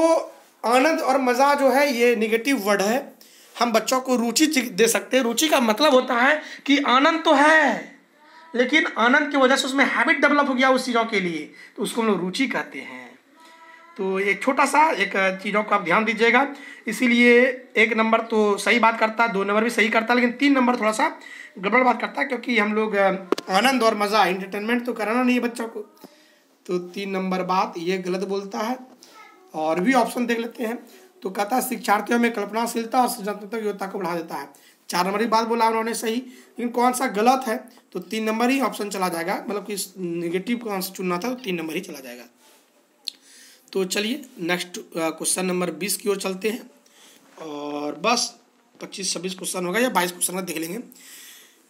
आनंद और मज़ा जो है ये निगेटिव वर्ड है, हम बच्चों को रुचि दे सकते हैं। रुचि का मतलब होता है कि आनंद तो है, लेकिन आनंद की वजह से उसमें हैबिट डेवलप हो गया उस चीज़ों के लिए, तो उसको हम लोग रुचि कहते हैं। तो एक छोटा सा एक चीज़ों को आप ध्यान दीजिएगा। इसीलिए 1 नंबर तो सही बात करता है, 2 नंबर भी सही करता है, लेकिन 3 नंबर थोड़ा सा गड़बड़ बात करता है, क्योंकि हम लोग आनंद और मज़ा एंटरटेनमेंट तो कराना नहीं है बच्चों को। तो 3 नंबर बात ये गलत बोलता है। और भी ऑप्शन देख लेते हैं। तो कहता है शिक्षार्थियों में कल्पनाशीलता और सृजनात्मक योग्यता को बढ़ा देता है। 4 नंबर की बात बोला उन्होंने सही, लेकिन कौन सा गलत है, तो 3 नंबर ही ऑप्शन चला जाएगा, मतलब कि नेगेटिव कौन सा चुनना था तो 3 नंबर ही चला जाएगा। तो चलिए नेक्स्ट क्वेश्चन नंबर 20 की ओर चलते हैं, और बस 25-26 क्वेश्चन होगा या 22 क्वेश्चन देख लेंगे।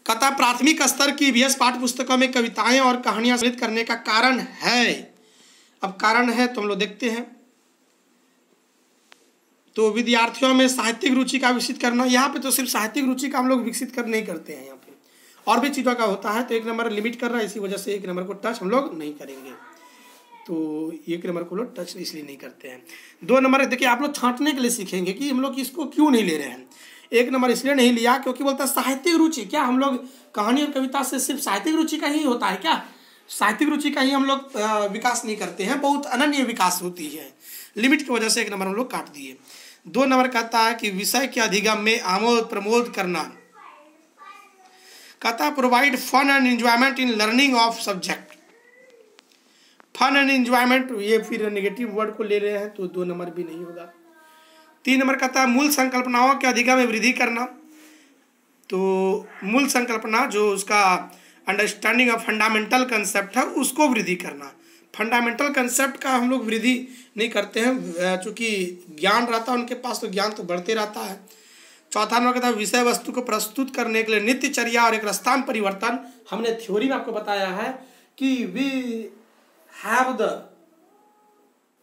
कहता प्राथमिक स्तर की ईवीएस पाठ्य पुस्तकों में कविताएं और कहानियां सम्मिलित करने का कारण है। अब कारण है तो हम लोग देखते हैं। तो विद्यार्थियों में साहित्यिक रुचि का विकसित करना, यहाँ पे तो सिर्फ साहित्यिक रुचि का हम लोग विकसित कर नहीं करते हैं, यहाँ पे और भी चीज़ों का होता है। तो 1 नंबर लिमिट कर रहा है, इसी वजह से 1 नंबर को टच हम लोग नहीं करेंगे। तो 1 नंबर को लोग टच इसलिए नहीं करते हैं। 2 नंबर देखिए आप लोग छांटने के लिए सीखेंगे कि हम लोग इसको क्यों नहीं ले रहे हैं। 1 नंबर इसलिए नहीं लिया क्योंकि बोलता है साहित्यिक रुचि, क्या हम लोग कहानी और कविता से सिर्फ साहित्यिक रुचि का ही होता है क्या? साहित्यिक रुचि का ही हम लोग विकास नहीं करते हैं, बहुत अनन्य विकास होती है। लिमिट की वजह से 1 नंबर हम लोग काट दिए। 2 नंबर कहता है कि विषय के अधिगम में आमोद प्रमोद करना। कहता है provide fun and enjoyment in learning of subject. Fun and enjoyment ये फिर नेगेटिव वर्ड को ले रहे हैं, तो 2 नंबर भी नहीं होगा। 3 नंबर कहता है मूल संकल्पनाओं के अधिगम में वृद्धि करना। तो मूल संकल्पना जो उसका अंडरस्टैंडिंग ऑफ फंडामेंटल कंसेप्ट है उसको वृद्धि करना। फंडामेंटल कंसेप्ट का हम लोग वृद्धि नहीं करते हैं, चूँकि ज्ञान रहता है उनके पास तो ज्ञान तो बढ़ते रहता है। 4था नंबर कहता है विषय वस्तु को प्रस्तुत करने के लिए नित्यचर्या और एक रास्ता में परिवर्तन। हमने थ्योरी में आपको बताया है कि we have the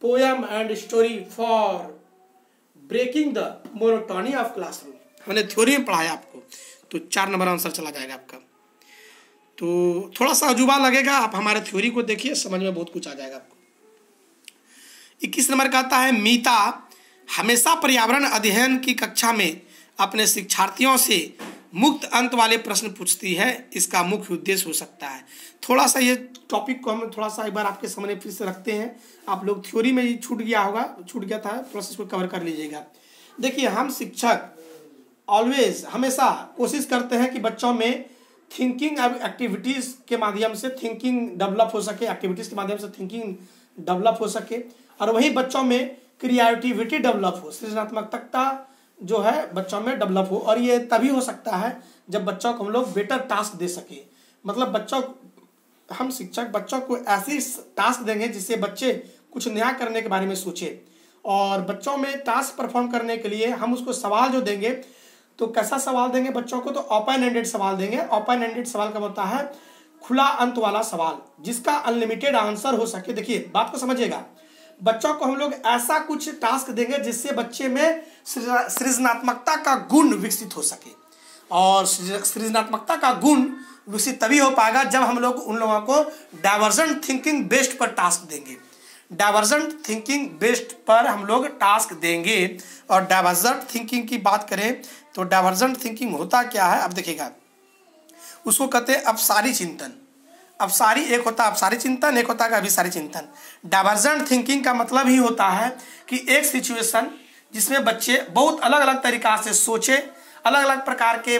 poem and story for breaking the monotony of classroom, हमने थ्योरी में पढ़ाया आपको। तो 4 नंबर आंसर चला जाएगा आपका। तो थोड़ा सा अजूबा लगेगा, आप हमारे थ्योरी को देखिए, समझ में बहुत कुछ आ जाएगा आपको। 21 नंबर कहता है मीता हमेशा पर्यावरण अध्ययन की कक्षा में अपने शिक्षार्थियों से मुक्त अंत वाले प्रश्न पूछती है, इसका मुख्य उद्देश्य हो सकता है। थोड़ा सा ये टॉपिक को हम थोड़ा सा एक बार आपके सामने फिर से रखते हैं। आप लोग थ्योरी में ही छूट गया था, थोड़ा सा इसको कवर कर लीजिएगा। देखिए हम शिक्षक ऑलवेज हमेशा कोशिश करते हैं कि बच्चों में थिंकिंग एक्टिविटीज़ के माध्यम से थिंकिंग डेवलप हो सके, एक्टिविटीज़ के माध्यम से थिंकिंग डेवलप हो सके, और वहीं बच्चों में क्रिएटिविटी डेवलप हो, सृजनात्मकता जो है बच्चों में डेवलप हो। और ये तभी हो सकता है जब बच्चों को हम लोग बेटर टास्क दे सके। मतलब हम शिक्षक बच्चों को ऐसी टास्क देंगे जिससे बच्चे कुछ नया करने के बारे में सोचे, और बच्चों में टास्क परफॉर्म करने के लिए हम उसको सवाल जो देंगे तो कैसा सवाल देंगे बच्चों को, तो ओपन एंडेड सवाल देंगे। ओपन एंडेड सवाल का होता है खुला अंत वाला सवाल जिसका अनलिमिटेड आंसर हो सके। देखिए बात को समझिएगा, बच्चों को हम लोग ऐसा कुछ टास्क देंगे जिससे बच्चे में सृजनात्मकता का गुण विकसित हो सके, और सृजनात्मकता का गुण विकसित तभी हो पाएगा जब हम लोग उन लोगों को डाइवर्जेंट थिंकिंग बेस्ड पर टास्क देंगे। डाइवर्जेंट थिंकिंग बेस्ड पर हम लोग टास्क देंगे। और डाइवर्जेंट थिंकिंग की बात करें तो डाइवर्जेंट थिंकिंग होता क्या है, अब देखिएगा, उसको कहते हैं अपसारी चिंतन। अपसारी एक होता है अपसारी चिंतन, एक होता है अभिसारी चिंतन। डाइवर्जेंट थिंकिंग का मतलब ही होता है कि एक सिचुएशन जिसमें बच्चे बहुत अलग अलग तरीक़ा से सोचे, अलग अलग प्रकार के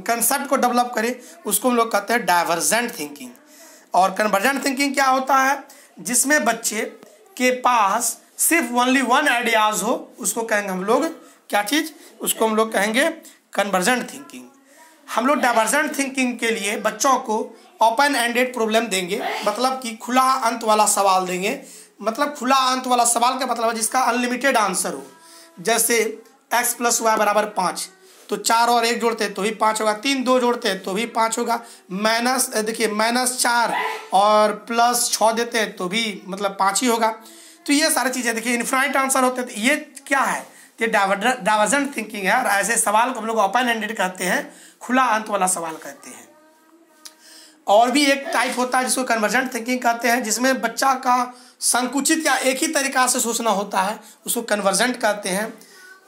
कंसेप्ट को डेवलप करें, उसको हम लोग कहते हैं डाइवर्जेंट थिंकिंग। और कन्वर्जेंट थिंकिंग क्या होता है, जिसमें बच्चे के पास सिर्फ ओनली वन आइडियाज हो, उसको कहेंगे हम लोग क्या चीज़, उसको हम लोग कहेंगे कन्वर्जेंट थिंकिंग। हम लोग डाइवर्जेंट थिंकिंग के लिए बच्चों को ओपन एंडेड प्रॉब्लम देंगे, मतलब कि खुला अंत वाला सवाल देंगे। मतलब खुला अंत वाला सवाल का मतलब है जिसका अनलिमिटेड आंसर हो। जैसे x + y = 5, तो 4 और 1 जोड़ते हैं तो भी 5 होगा, 3 2 जोड़ते हैं तो भी 5 होगा, देखिए -4 और +6 देते हैं तो भी मतलब 5 ही होगा। तो ये सारी चीज़ें देखिए इनफाइनाइट आंसर होते हैं। तो ये क्या है, ये डाइवर्जेंट थिंकिंग है। और ऐसे सवाल को हम लोग ओपन एंडेड कहते हैं, खुला अंत वाला सवाल कहते हैं। और भी एक टाइप होता है जिसको कन्वर्जेंट थिंकिंग कहते हैं, जिसमें बच्चा का संकुचित या एक ही तरीका से सोचना होता है, उसको कन्वर्जेंट कहते हैं।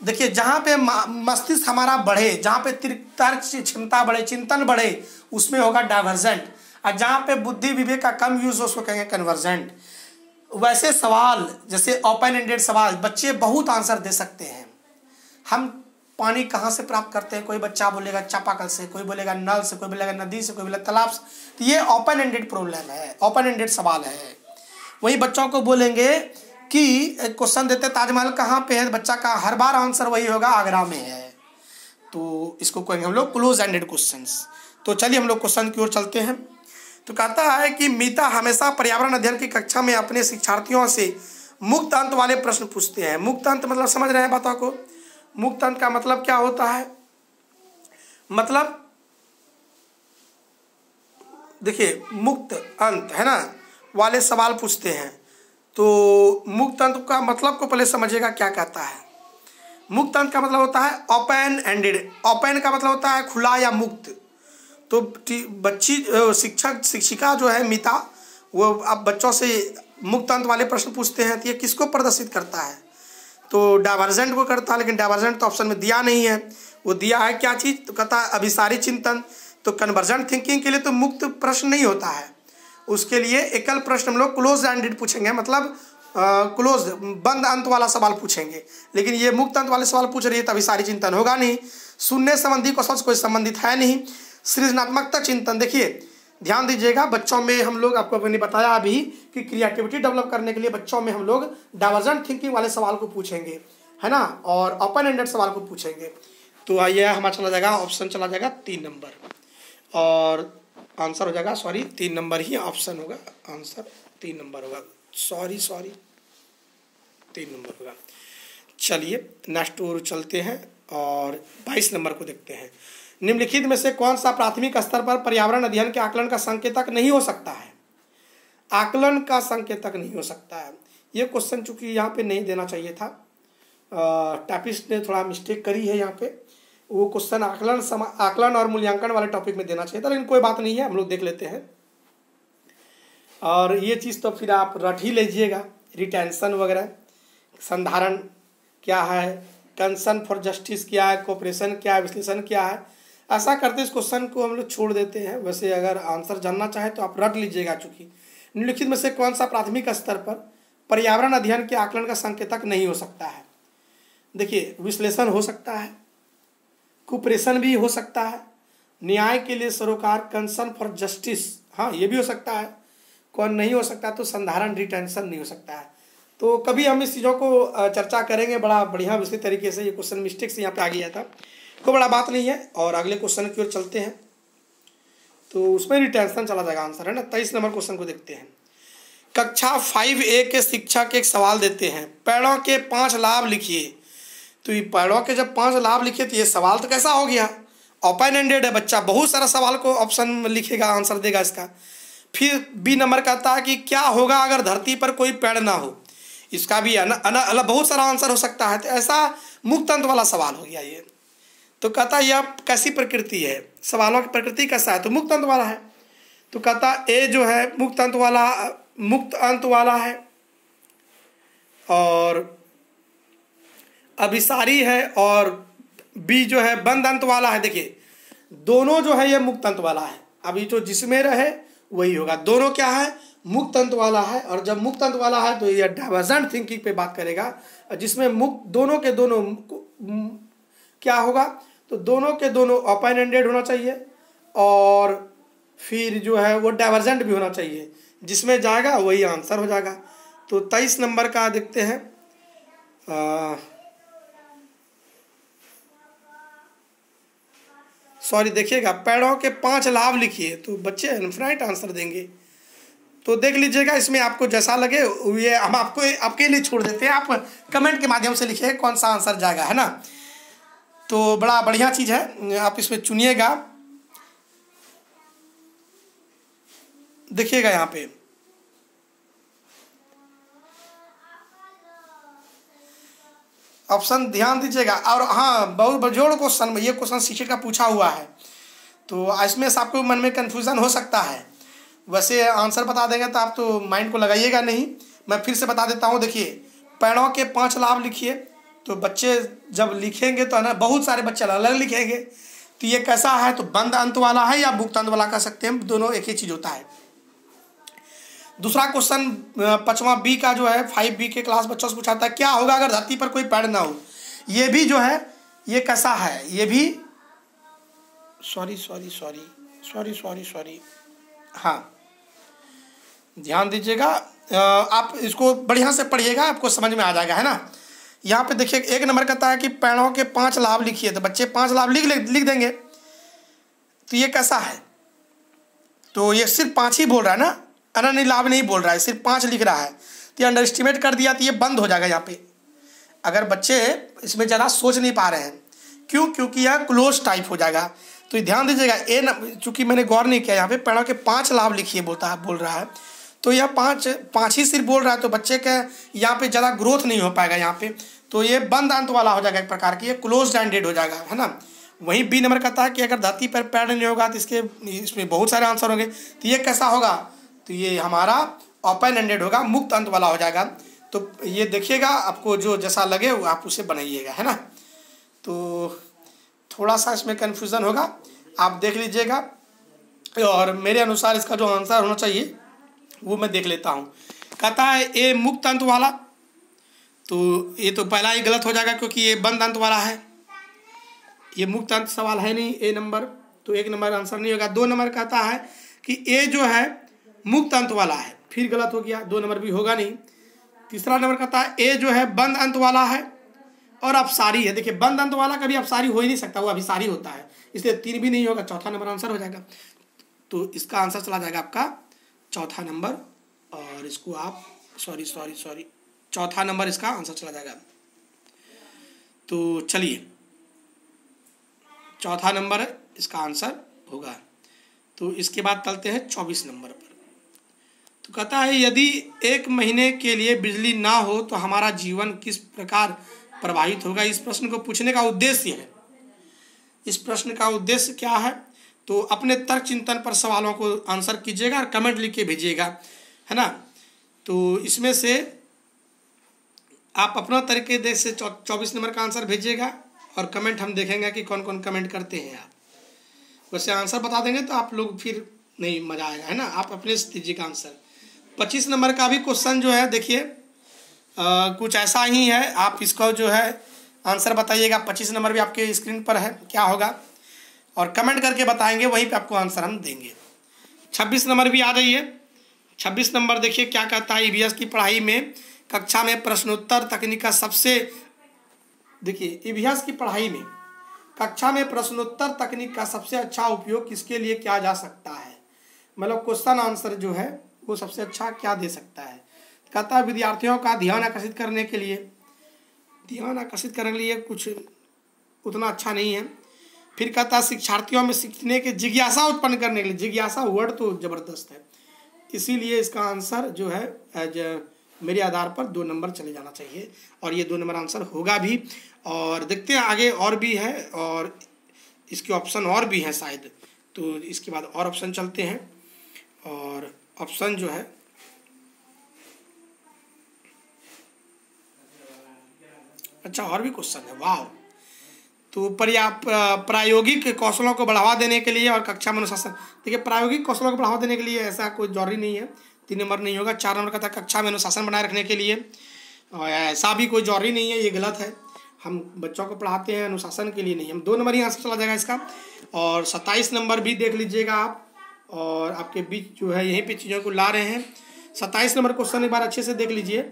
देखिए जहाँ पे मस्तिष्क हमारा बढ़े, जहाँ पे तर्क की क्षमता बढ़े, चिंतन बढ़े, उसमें होगा डाइवर्जेंट। और जहाँ पे बुद्धि विवेक का कम यूज हो उसको कहेंगे कन्वर्जेंट। वैसे सवाल जैसे ओपन एंडेड सवाल बच्चे बहुत आंसर दे सकते हैं। हम पानी कहाँ से प्राप्त करते हैं, कोई बच्चा बोलेगा चापाकल से, कोई बोलेगा नल से, कोई बोलेगा नदी से, कोई बोलेगा तालाब से। तो ये ओपन एंडेड प्रॉब्लम है, ओपन एंडेड सवाल है। वही बच्चों को बोलेंगे कि क्वेश्चन देते ताजमहल कहाँ पे है, बच्चा का हर बार आंसर वही होगा आगरा में है। तो इसको कहेंगे हम लोग क्लोज एंडेड क्वेश्चंस। तो चलिए हम लोग क्वेश्चन की ओर चलते हैं। तो कहता है कि मीता हमेशा पर्यावरण अध्ययन की कक्षा में अपने शिक्षार्थियों से मुक्त अंत वाले प्रश्न पूछते हैं। मुक्त अंत मतलब समझ रहे हैं बातों को? मुक्त अंत का मतलब क्या होता है, मतलब देखिए मुक्त अंत है ना वाले सवाल पूछते हैं। तो मुक्त अंत का मतलब को पहले समझिएगा क्या कहता है। मुक्त अंत का मतलब होता है ओपन एंडेड। ओपन का मतलब होता है खुला या मुक्त। तो बच्ची शिक्षिका जो है मीता, वो अब बच्चों से मुक्त अंत वाले प्रश्न पूछते हैं। तो ये किसको प्रदर्शित करता है, तो डाइवर्जेंट को करता है, लेकिन डाइवर्जेंट तो ऑप्शन में दिया नहीं है। वो दिया है क्या चीज़, तो कहता है अभिसारी चिंतन। तो कन्वर्जेंट थिंकिंग के लिए तो मुक्त प्रश्न नहीं होता है, उसके लिए एकल प्रश्न हम लोग क्लोज एंडेड पूछेंगे, मतलब क्लोज बंद अंत वाला सवाल पूछेंगे। लेकिन ये मुक्त अंत वाले सवाल पूछ रही है तो अभिसारी चिंतन होगा नहीं। सुनने संबंधी क्वेश्चन कोई संबंधित है नहीं। सृजनात्मकता चिंतन, देखिए ध्यान दीजिएगा, बच्चों में हम लोग आपको मैंने बताया अभी कि क्रिएटिविटी डेवलप करने के लिए बच्चों में हम लोग डाइवर्जेंट थिंकिंग वाले सवाल को पूछेंगे, है ना, और ओपन एंडेड सवाल को पूछेंगे। तो आइए हमारा चला जाएगा, ऑप्शन चला जाएगा 3 नंबर, और आंसर हो जाएगा 3 नंबर ही ऑप्शन होगा, आंसर 3 नंबर होगा, 3 नंबर होगा। चलिए नेक्स्ट ओर चलते हैं और 22 नंबर को देखते हैं। निम्नलिखित में से कौन सा प्राथमिक स्तर पर पर्यावरण अध्ययन के आकलन का संकेतक नहीं हो सकता है? आकलन का संकेतक नहीं हो सकता है। ये क्वेश्चन चूंकि यहाँ पे नहीं देना चाहिए था, टाइपिस्ट ने थोड़ा मिस्टेक करी है यहाँ पे। वो क्वेश्चन आकलन और मूल्यांकन वाले टॉपिक में देना चाहिए था, लेकिन कोई बात नहीं है, हम लोग देख लेते हैं। और ये चीज़ तो फिर आप रट ही लीजिएगा, रिटेंशन वगैरह, संधारण क्या है, कंसर्न फॉर जस्टिस क्या है, कोऑपरेशन क्या है, विश्लेषण क्या है, ऐसा करते इस क्वेश्चन को हम लोग छोड़ देते हैं। वैसे अगर आंसर जानना चाहे तो आप रट लीजिएगा। चूँकि निम्नलिखित में से कौन सा प्राथमिक स्तर पर पर्यावरण अध्ययन के आकलन का संकेतक नहीं हो सकता है? देखिए विश्लेषण हो सकता है, कुप्रेशन भी हो सकता है, न्याय के लिए सरोकार, कंसर्न फॉर जस्टिस, हाँ ये भी हो सकता है। कौन नहीं हो सकता तो संधारण रिटेंशन नहीं हो सकता है। तो कभी हम इस चीज़ों को चर्चा करेंगे बड़ा बढ़िया विस्तृत तरीके से। ये क्वेश्चन मिस्टेक से यहाँ पे आ गया था, कोई बड़ा बात नहीं है। और अगले क्वेश्चन की ओर चलते हैं, तो उसमें रिटेंशन चला जाएगा आंसर, है ना। 23 नंबर क्वेश्चन को देखते हैं। कक्षा 5A के शिक्षक एक सवाल देते हैं, पेड़ों के 5 लाभ लिखिए। तो ये पेड़ों के जब 5 लाभ लिखे तो ये सवाल तो कैसा हो गया, ओपन एंडेड है। बच्चा बहुत सारा सवाल को ऑप्शन में लिखेगा, आंसर देगा इसका। फिर बी नंबर कहता है कि क्या होगा अगर धरती पर कोई पेड़ ना हो। इसका भी बहुत सारा आंसर हो सकता है। तो ऐसा मुक्त अंत वाला सवाल हो गया ये। तो कहता है यह कैसी प्रकृति है, सवालों की प्रकृति कैसा है, तो मुक्त अंत वाला है। तो कहता ए जो है मुक्त अंत वाला है और अभिसारी है, और बी जो है बंद अंत वाला है। देखिए दोनों जो है ये मुक्त अंत वाला है। अभी जो जिसमें रहे वही होगा। दोनों क्या है, मुक्त अंत वाला है। और जब मुक्त अंत वाला है तो ये डाइवर्जेंट थिंकिंग पे बात करेगा, जिसमें मुक्त दोनों के दोनों क्या होगा, तो दोनों के दोनों ओपन एंडेड होना चाहिए, और फिर जो है वो डाइवर्जेंट भी होना चाहिए। जिसमें जाएगा वही आंसर हो जाएगा। तो 23 नंबर का देखते हैं। सॉरी देखिएगा, पेड़ों के 5 लाभ लिखिए। तो बच्चे इनफाइनाइट आंसर देंगे। तो देख लीजिएगा, इसमें आपको जैसा लगे ये हम आपके लिए छोड़ देते हैं। आप कमेंट के माध्यम से लिखिए कौन सा आंसर जाएगा, है ना। तो बड़ा बढ़िया चीज़ है, आप इसमें चुनिएगा। देखिएगा यहाँ पे ऑप्शन ध्यान दीजिएगा। और हाँ, बहुत बेजोड़ क्वेश्चन, ये क्वेश्चन शिक्षक का पूछा हुआ है, तो इसमें से आपको मन में कन्फ्यूज़न हो सकता है। वैसे आंसर बता देंगे तो आप तो माइंड को लगाइएगा नहीं। मैं फिर से बता देता हूँ। देखिए पेड़ों के 5 लाभ लिखिए। तो बच्चे जब लिखेंगे तो है ना, बहुत सारे बच्चे अलग अलग लिखेंगे। तो ये कैसा है, तो बंद अंत वाला है या मुक्त अंत वाला कह सकते हैं, दोनों एक ही चीज़ होता है। दूसरा क्वेश्चन 5वां बी का जो है 5B के क्लास बच्चों से पूछा था, क्या होगा अगर धरती पर कोई पेड़ ना हो। ये भी जो है ये कैसा है, ये भी सॉरी हाँ ध्यान दीजिएगा। आप इसको बढ़िया से पढ़िएगा, आपको समझ में आ जाएगा, है ना। यहाँ पे देखिए 1 नंबर कहता है कि पेड़ों के 5 लाभ लिखिए। तो बच्चे 5 लाभ लिख देंगे। तो ये कैसा है, तो ये सिर्फ 5 ही बोल रहा है ना, अनन्य लाभ नहीं बोल रहा है, सिर्फ 5 लिख रहा है। तो ये अंडर एस्टिमेट कर दिया, तो ये बंद हो जाएगा यहाँ पे। अगर बच्चे इसमें ज़्यादा सोच नहीं पा रहे हैं, क्यों, क्योंकि यह क्लोज टाइप हो जाएगा। तो ध्यान दीजिएगा, चूँकि मैंने गौर नहीं किया यहाँ पे, पेड़ों के 5 लाभ लिखिए बोल रहा है। तो यह 5 ही सिर्फ बोल रहा है, तो बच्चे का यहाँ पे ज़्यादा ग्रोथ नहीं हो पाएगा यहाँ पे। तो ये बंद अंत वाला हो जाएगा, एक प्रकार की ये क्लोज एंडेड हो जाएगा, है ना। वहीं बी नंबर कहता है कि अगर धरती पर पेड़ नहीं होगा तो इसमें बहुत सारे आंसर होंगे। तो ये कैसा होगा, तो ये हमारा ओपन एंडेड होगा, मुक्त अंत वाला हो जाएगा। तो ये देखिएगा, आपको जो जैसा लगे वो आप उसे बनाइएगा, है ना। तो थोड़ा सा इसमें कन्फ्यूज़न होगा, आप देख लीजिएगा। और मेरे अनुसार इसका जो आंसर होना चाहिए वो मैं देख लेता हूँ। कहता है ए मुक्त अंत वाला, तो ये तो पहला ही गलत हो जाएगा क्योंकि ये बंद अंत वाला है। ये मुक्त अंत सवाल है नहीं, ए नंबर, तो 1 नंबर आंसर नहीं होगा। 2 नंबर कहता है कि ए जो है मुक्त अंत वाला है, फिर गलत हो गया, 2 नंबर भी होगा नहीं। तीसरा नंबर कहता है ए जो है बंद अंत वाला है और अपसारी है। देखिए बंद अंत वाला कभी अपसारी हो ही नहीं सकता, वो अभिसारी होता है, इसलिए 3 भी नहीं होगा। चौथा नंबर आंसर हो जाएगा। तो इसका आंसर चला जाएगा आपका चौथा नंबर, और इसको आप सॉरी चौथा नंबर इसका आंसर चला जाएगा। तो चलिए चौथा नंबर इसका आंसर होगा। तो इसके बाद चलते हैं 24 नंबर पर। तो कहता है यदि 1 महीने के लिए बिजली ना हो तो हमारा जीवन किस प्रकार प्रभावित होगा। इस प्रश्न को पूछने का उद्देश्य है, इस प्रश्न का उद्देश्य क्या है, तो अपने तर्क चिंतन पर सवालों को आंसर कीजिएगा और कमेंट लिख के भेजिएगा, है ना। तो इसमें से आप अपना तरीके से 24 नंबर का आंसर भेजिएगा और कमेंट हम देखेंगे कि कौन कौन कमेंट करते हैं। आप वैसे आंसर बता देंगे तो आप लोग फिर नहीं मज़ा आएगा, है ना। आप अपने से दीजिएगा आंसर। 25 नंबर का भी क्वेश्चन जो है देखिए कुछ ऐसा ही है। आप इसको जो है आंसर बताइएगा। 25 नंबर भी आपके स्क्रीन पर है, क्या होगा और कमेंट करके बताएंगे, वहीं पे आपको आंसर हम देंगे। 26 नंबर भी आ जाइए। 26 नंबर देखिए क्या कहता है। ईवीएस की पढ़ाई में कक्षा में प्रश्नोत्तर तकनीक का सबसे, देखिए ईवीएस की पढ़ाई में कक्षा में प्रश्नोत्तर तकनीक का सबसे अच्छा उपयोग किसके लिए किया जा सकता है। मतलब क्वेश्चन आंसर जो है वो सबसे अच्छा क्या दे सकता है। कहता है विद्यार्थियों का ध्यान आकर्षित करने के लिए, ध्यान आकर्षित करने के लिए कुछ उतना अच्छा नहीं है। फिर कहता है शिक्षार्थियों में सीखने के जिज्ञासा उत्पन्न करने के लिए, जिज्ञासा वर्ड तो ज़बरदस्त है, इसीलिए इसका आंसर जो है एज मेरे आधार पर 2 नंबर चले जाना चाहिए और ये 2 नंबर आंसर होगा भी। और देखते हैं आगे और भी है और इसके ऑप्शन और भी हैं शायद, तो इसके बाद और ऑप्शन चलते हैं। और ऑप्शन जो है अच्छा और भी क्वेश्चन है, वाह। तो प्रायोगिक कौशलों को बढ़ावा देने के लिए और कक्षा में अनुशासन, देखिए प्रायोगिक कौशलों को बढ़ावा देने के लिए ऐसा कोई जरूरी नहीं है, 3 नंबर नहीं होगा। 4 नंबर का था कक्षा में अनुशासन बनाए रखने के लिए, और ऐसा भी कोई जरूरी नहीं है, ये गलत है। हम बच्चों को पढ़ाते हैं अनुशासन के लिए नहीं, हम 2 नंबर ही आंसर चला जाएगा इसका। और 27 नंबर भी देख लीजिएगा आप, और आपके बीच जो है यहीं पे चीज़ों को ला रहे हैं। 27 नंबर क्वेश्चन एक बार अच्छे से देख लीजिए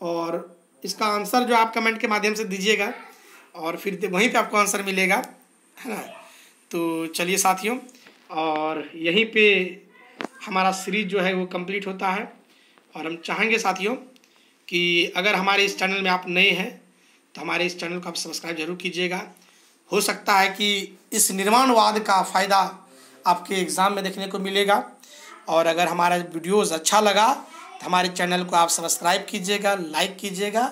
और इसका आंसर जो आप कमेंट के माध्यम से दीजिएगा और फिर वहीं पे आपको आंसर मिलेगा, है ना। तो चलिए साथियों, और यहीं पे हमारा सीरीज जो है वो कंप्लीट होता है। और हम चाहेंगे साथियों कि अगर हमारे इस चैनल में आप नए हैं तो हमारे इस चैनल को आप सब्सक्राइब जरूर कीजिएगा। हो सकता है कि इस निर्माणवाद का फ़ायदा आपके एग्ज़ाम में देखने को मिलेगा। और अगर हमारा वीडियोस अच्छा लगा तो हमारे चैनल को आप सब्सक्राइब कीजिएगा, लाइक कीजिएगा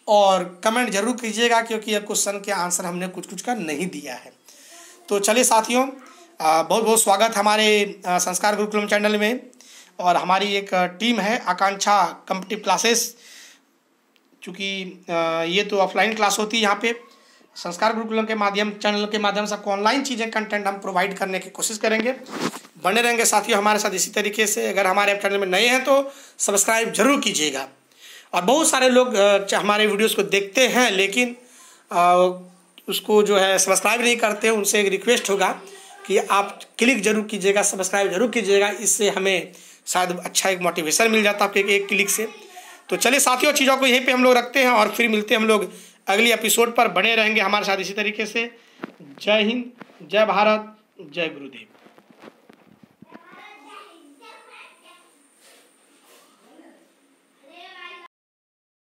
और कमेंट जरूर कीजिएगा, क्योंकि यह क्वेश्चन के आंसर हमने कुछ का नहीं दिया है। तो चलिए साथियों, बहुत बहुत स्वागत हमारे संस्कार गुरुकुलम चैनल में। और हमारी एक टीम है आकांक्षा कॉम्पिटिटिव क्लासेस, चूँकि ये तो ऑफलाइन क्लास होती है, यहाँ पे संस्कार गुरुकुलम के माध्यम चैनल के माध्यम से आपको ऑनलाइन चीज़ें कंटेंट हम प्रोवाइड करने की कोशिश करेंगे। बने रहेंगे साथियों हमारे साथ इसी तरीके से। अगर हमारे चैनल में नए हैं तो सब्सक्राइब जरूर कीजिएगा। और बहुत सारे लोग हमारे वीडियोस को देखते हैं लेकिन उसको जो है सब्सक्राइब नहीं करते। उनसे एक रिक्वेस्ट होगा कि आप क्लिक जरूर कीजिएगा, सब्सक्राइब जरूर कीजिएगा, इससे हमें शायद अच्छा एक मोटिवेशन मिल जाता है आपके एक क्लिक से। तो चलिए साथियों, चीज़ों को यहीं पे हम लोग रखते हैं और फिर मिलते हैं हम लोग अगली एपिसोड पर। बने रहेंगे हमारे साथ इसी तरीके से। जय हिंद, जय भारत, जय गुरुदेव।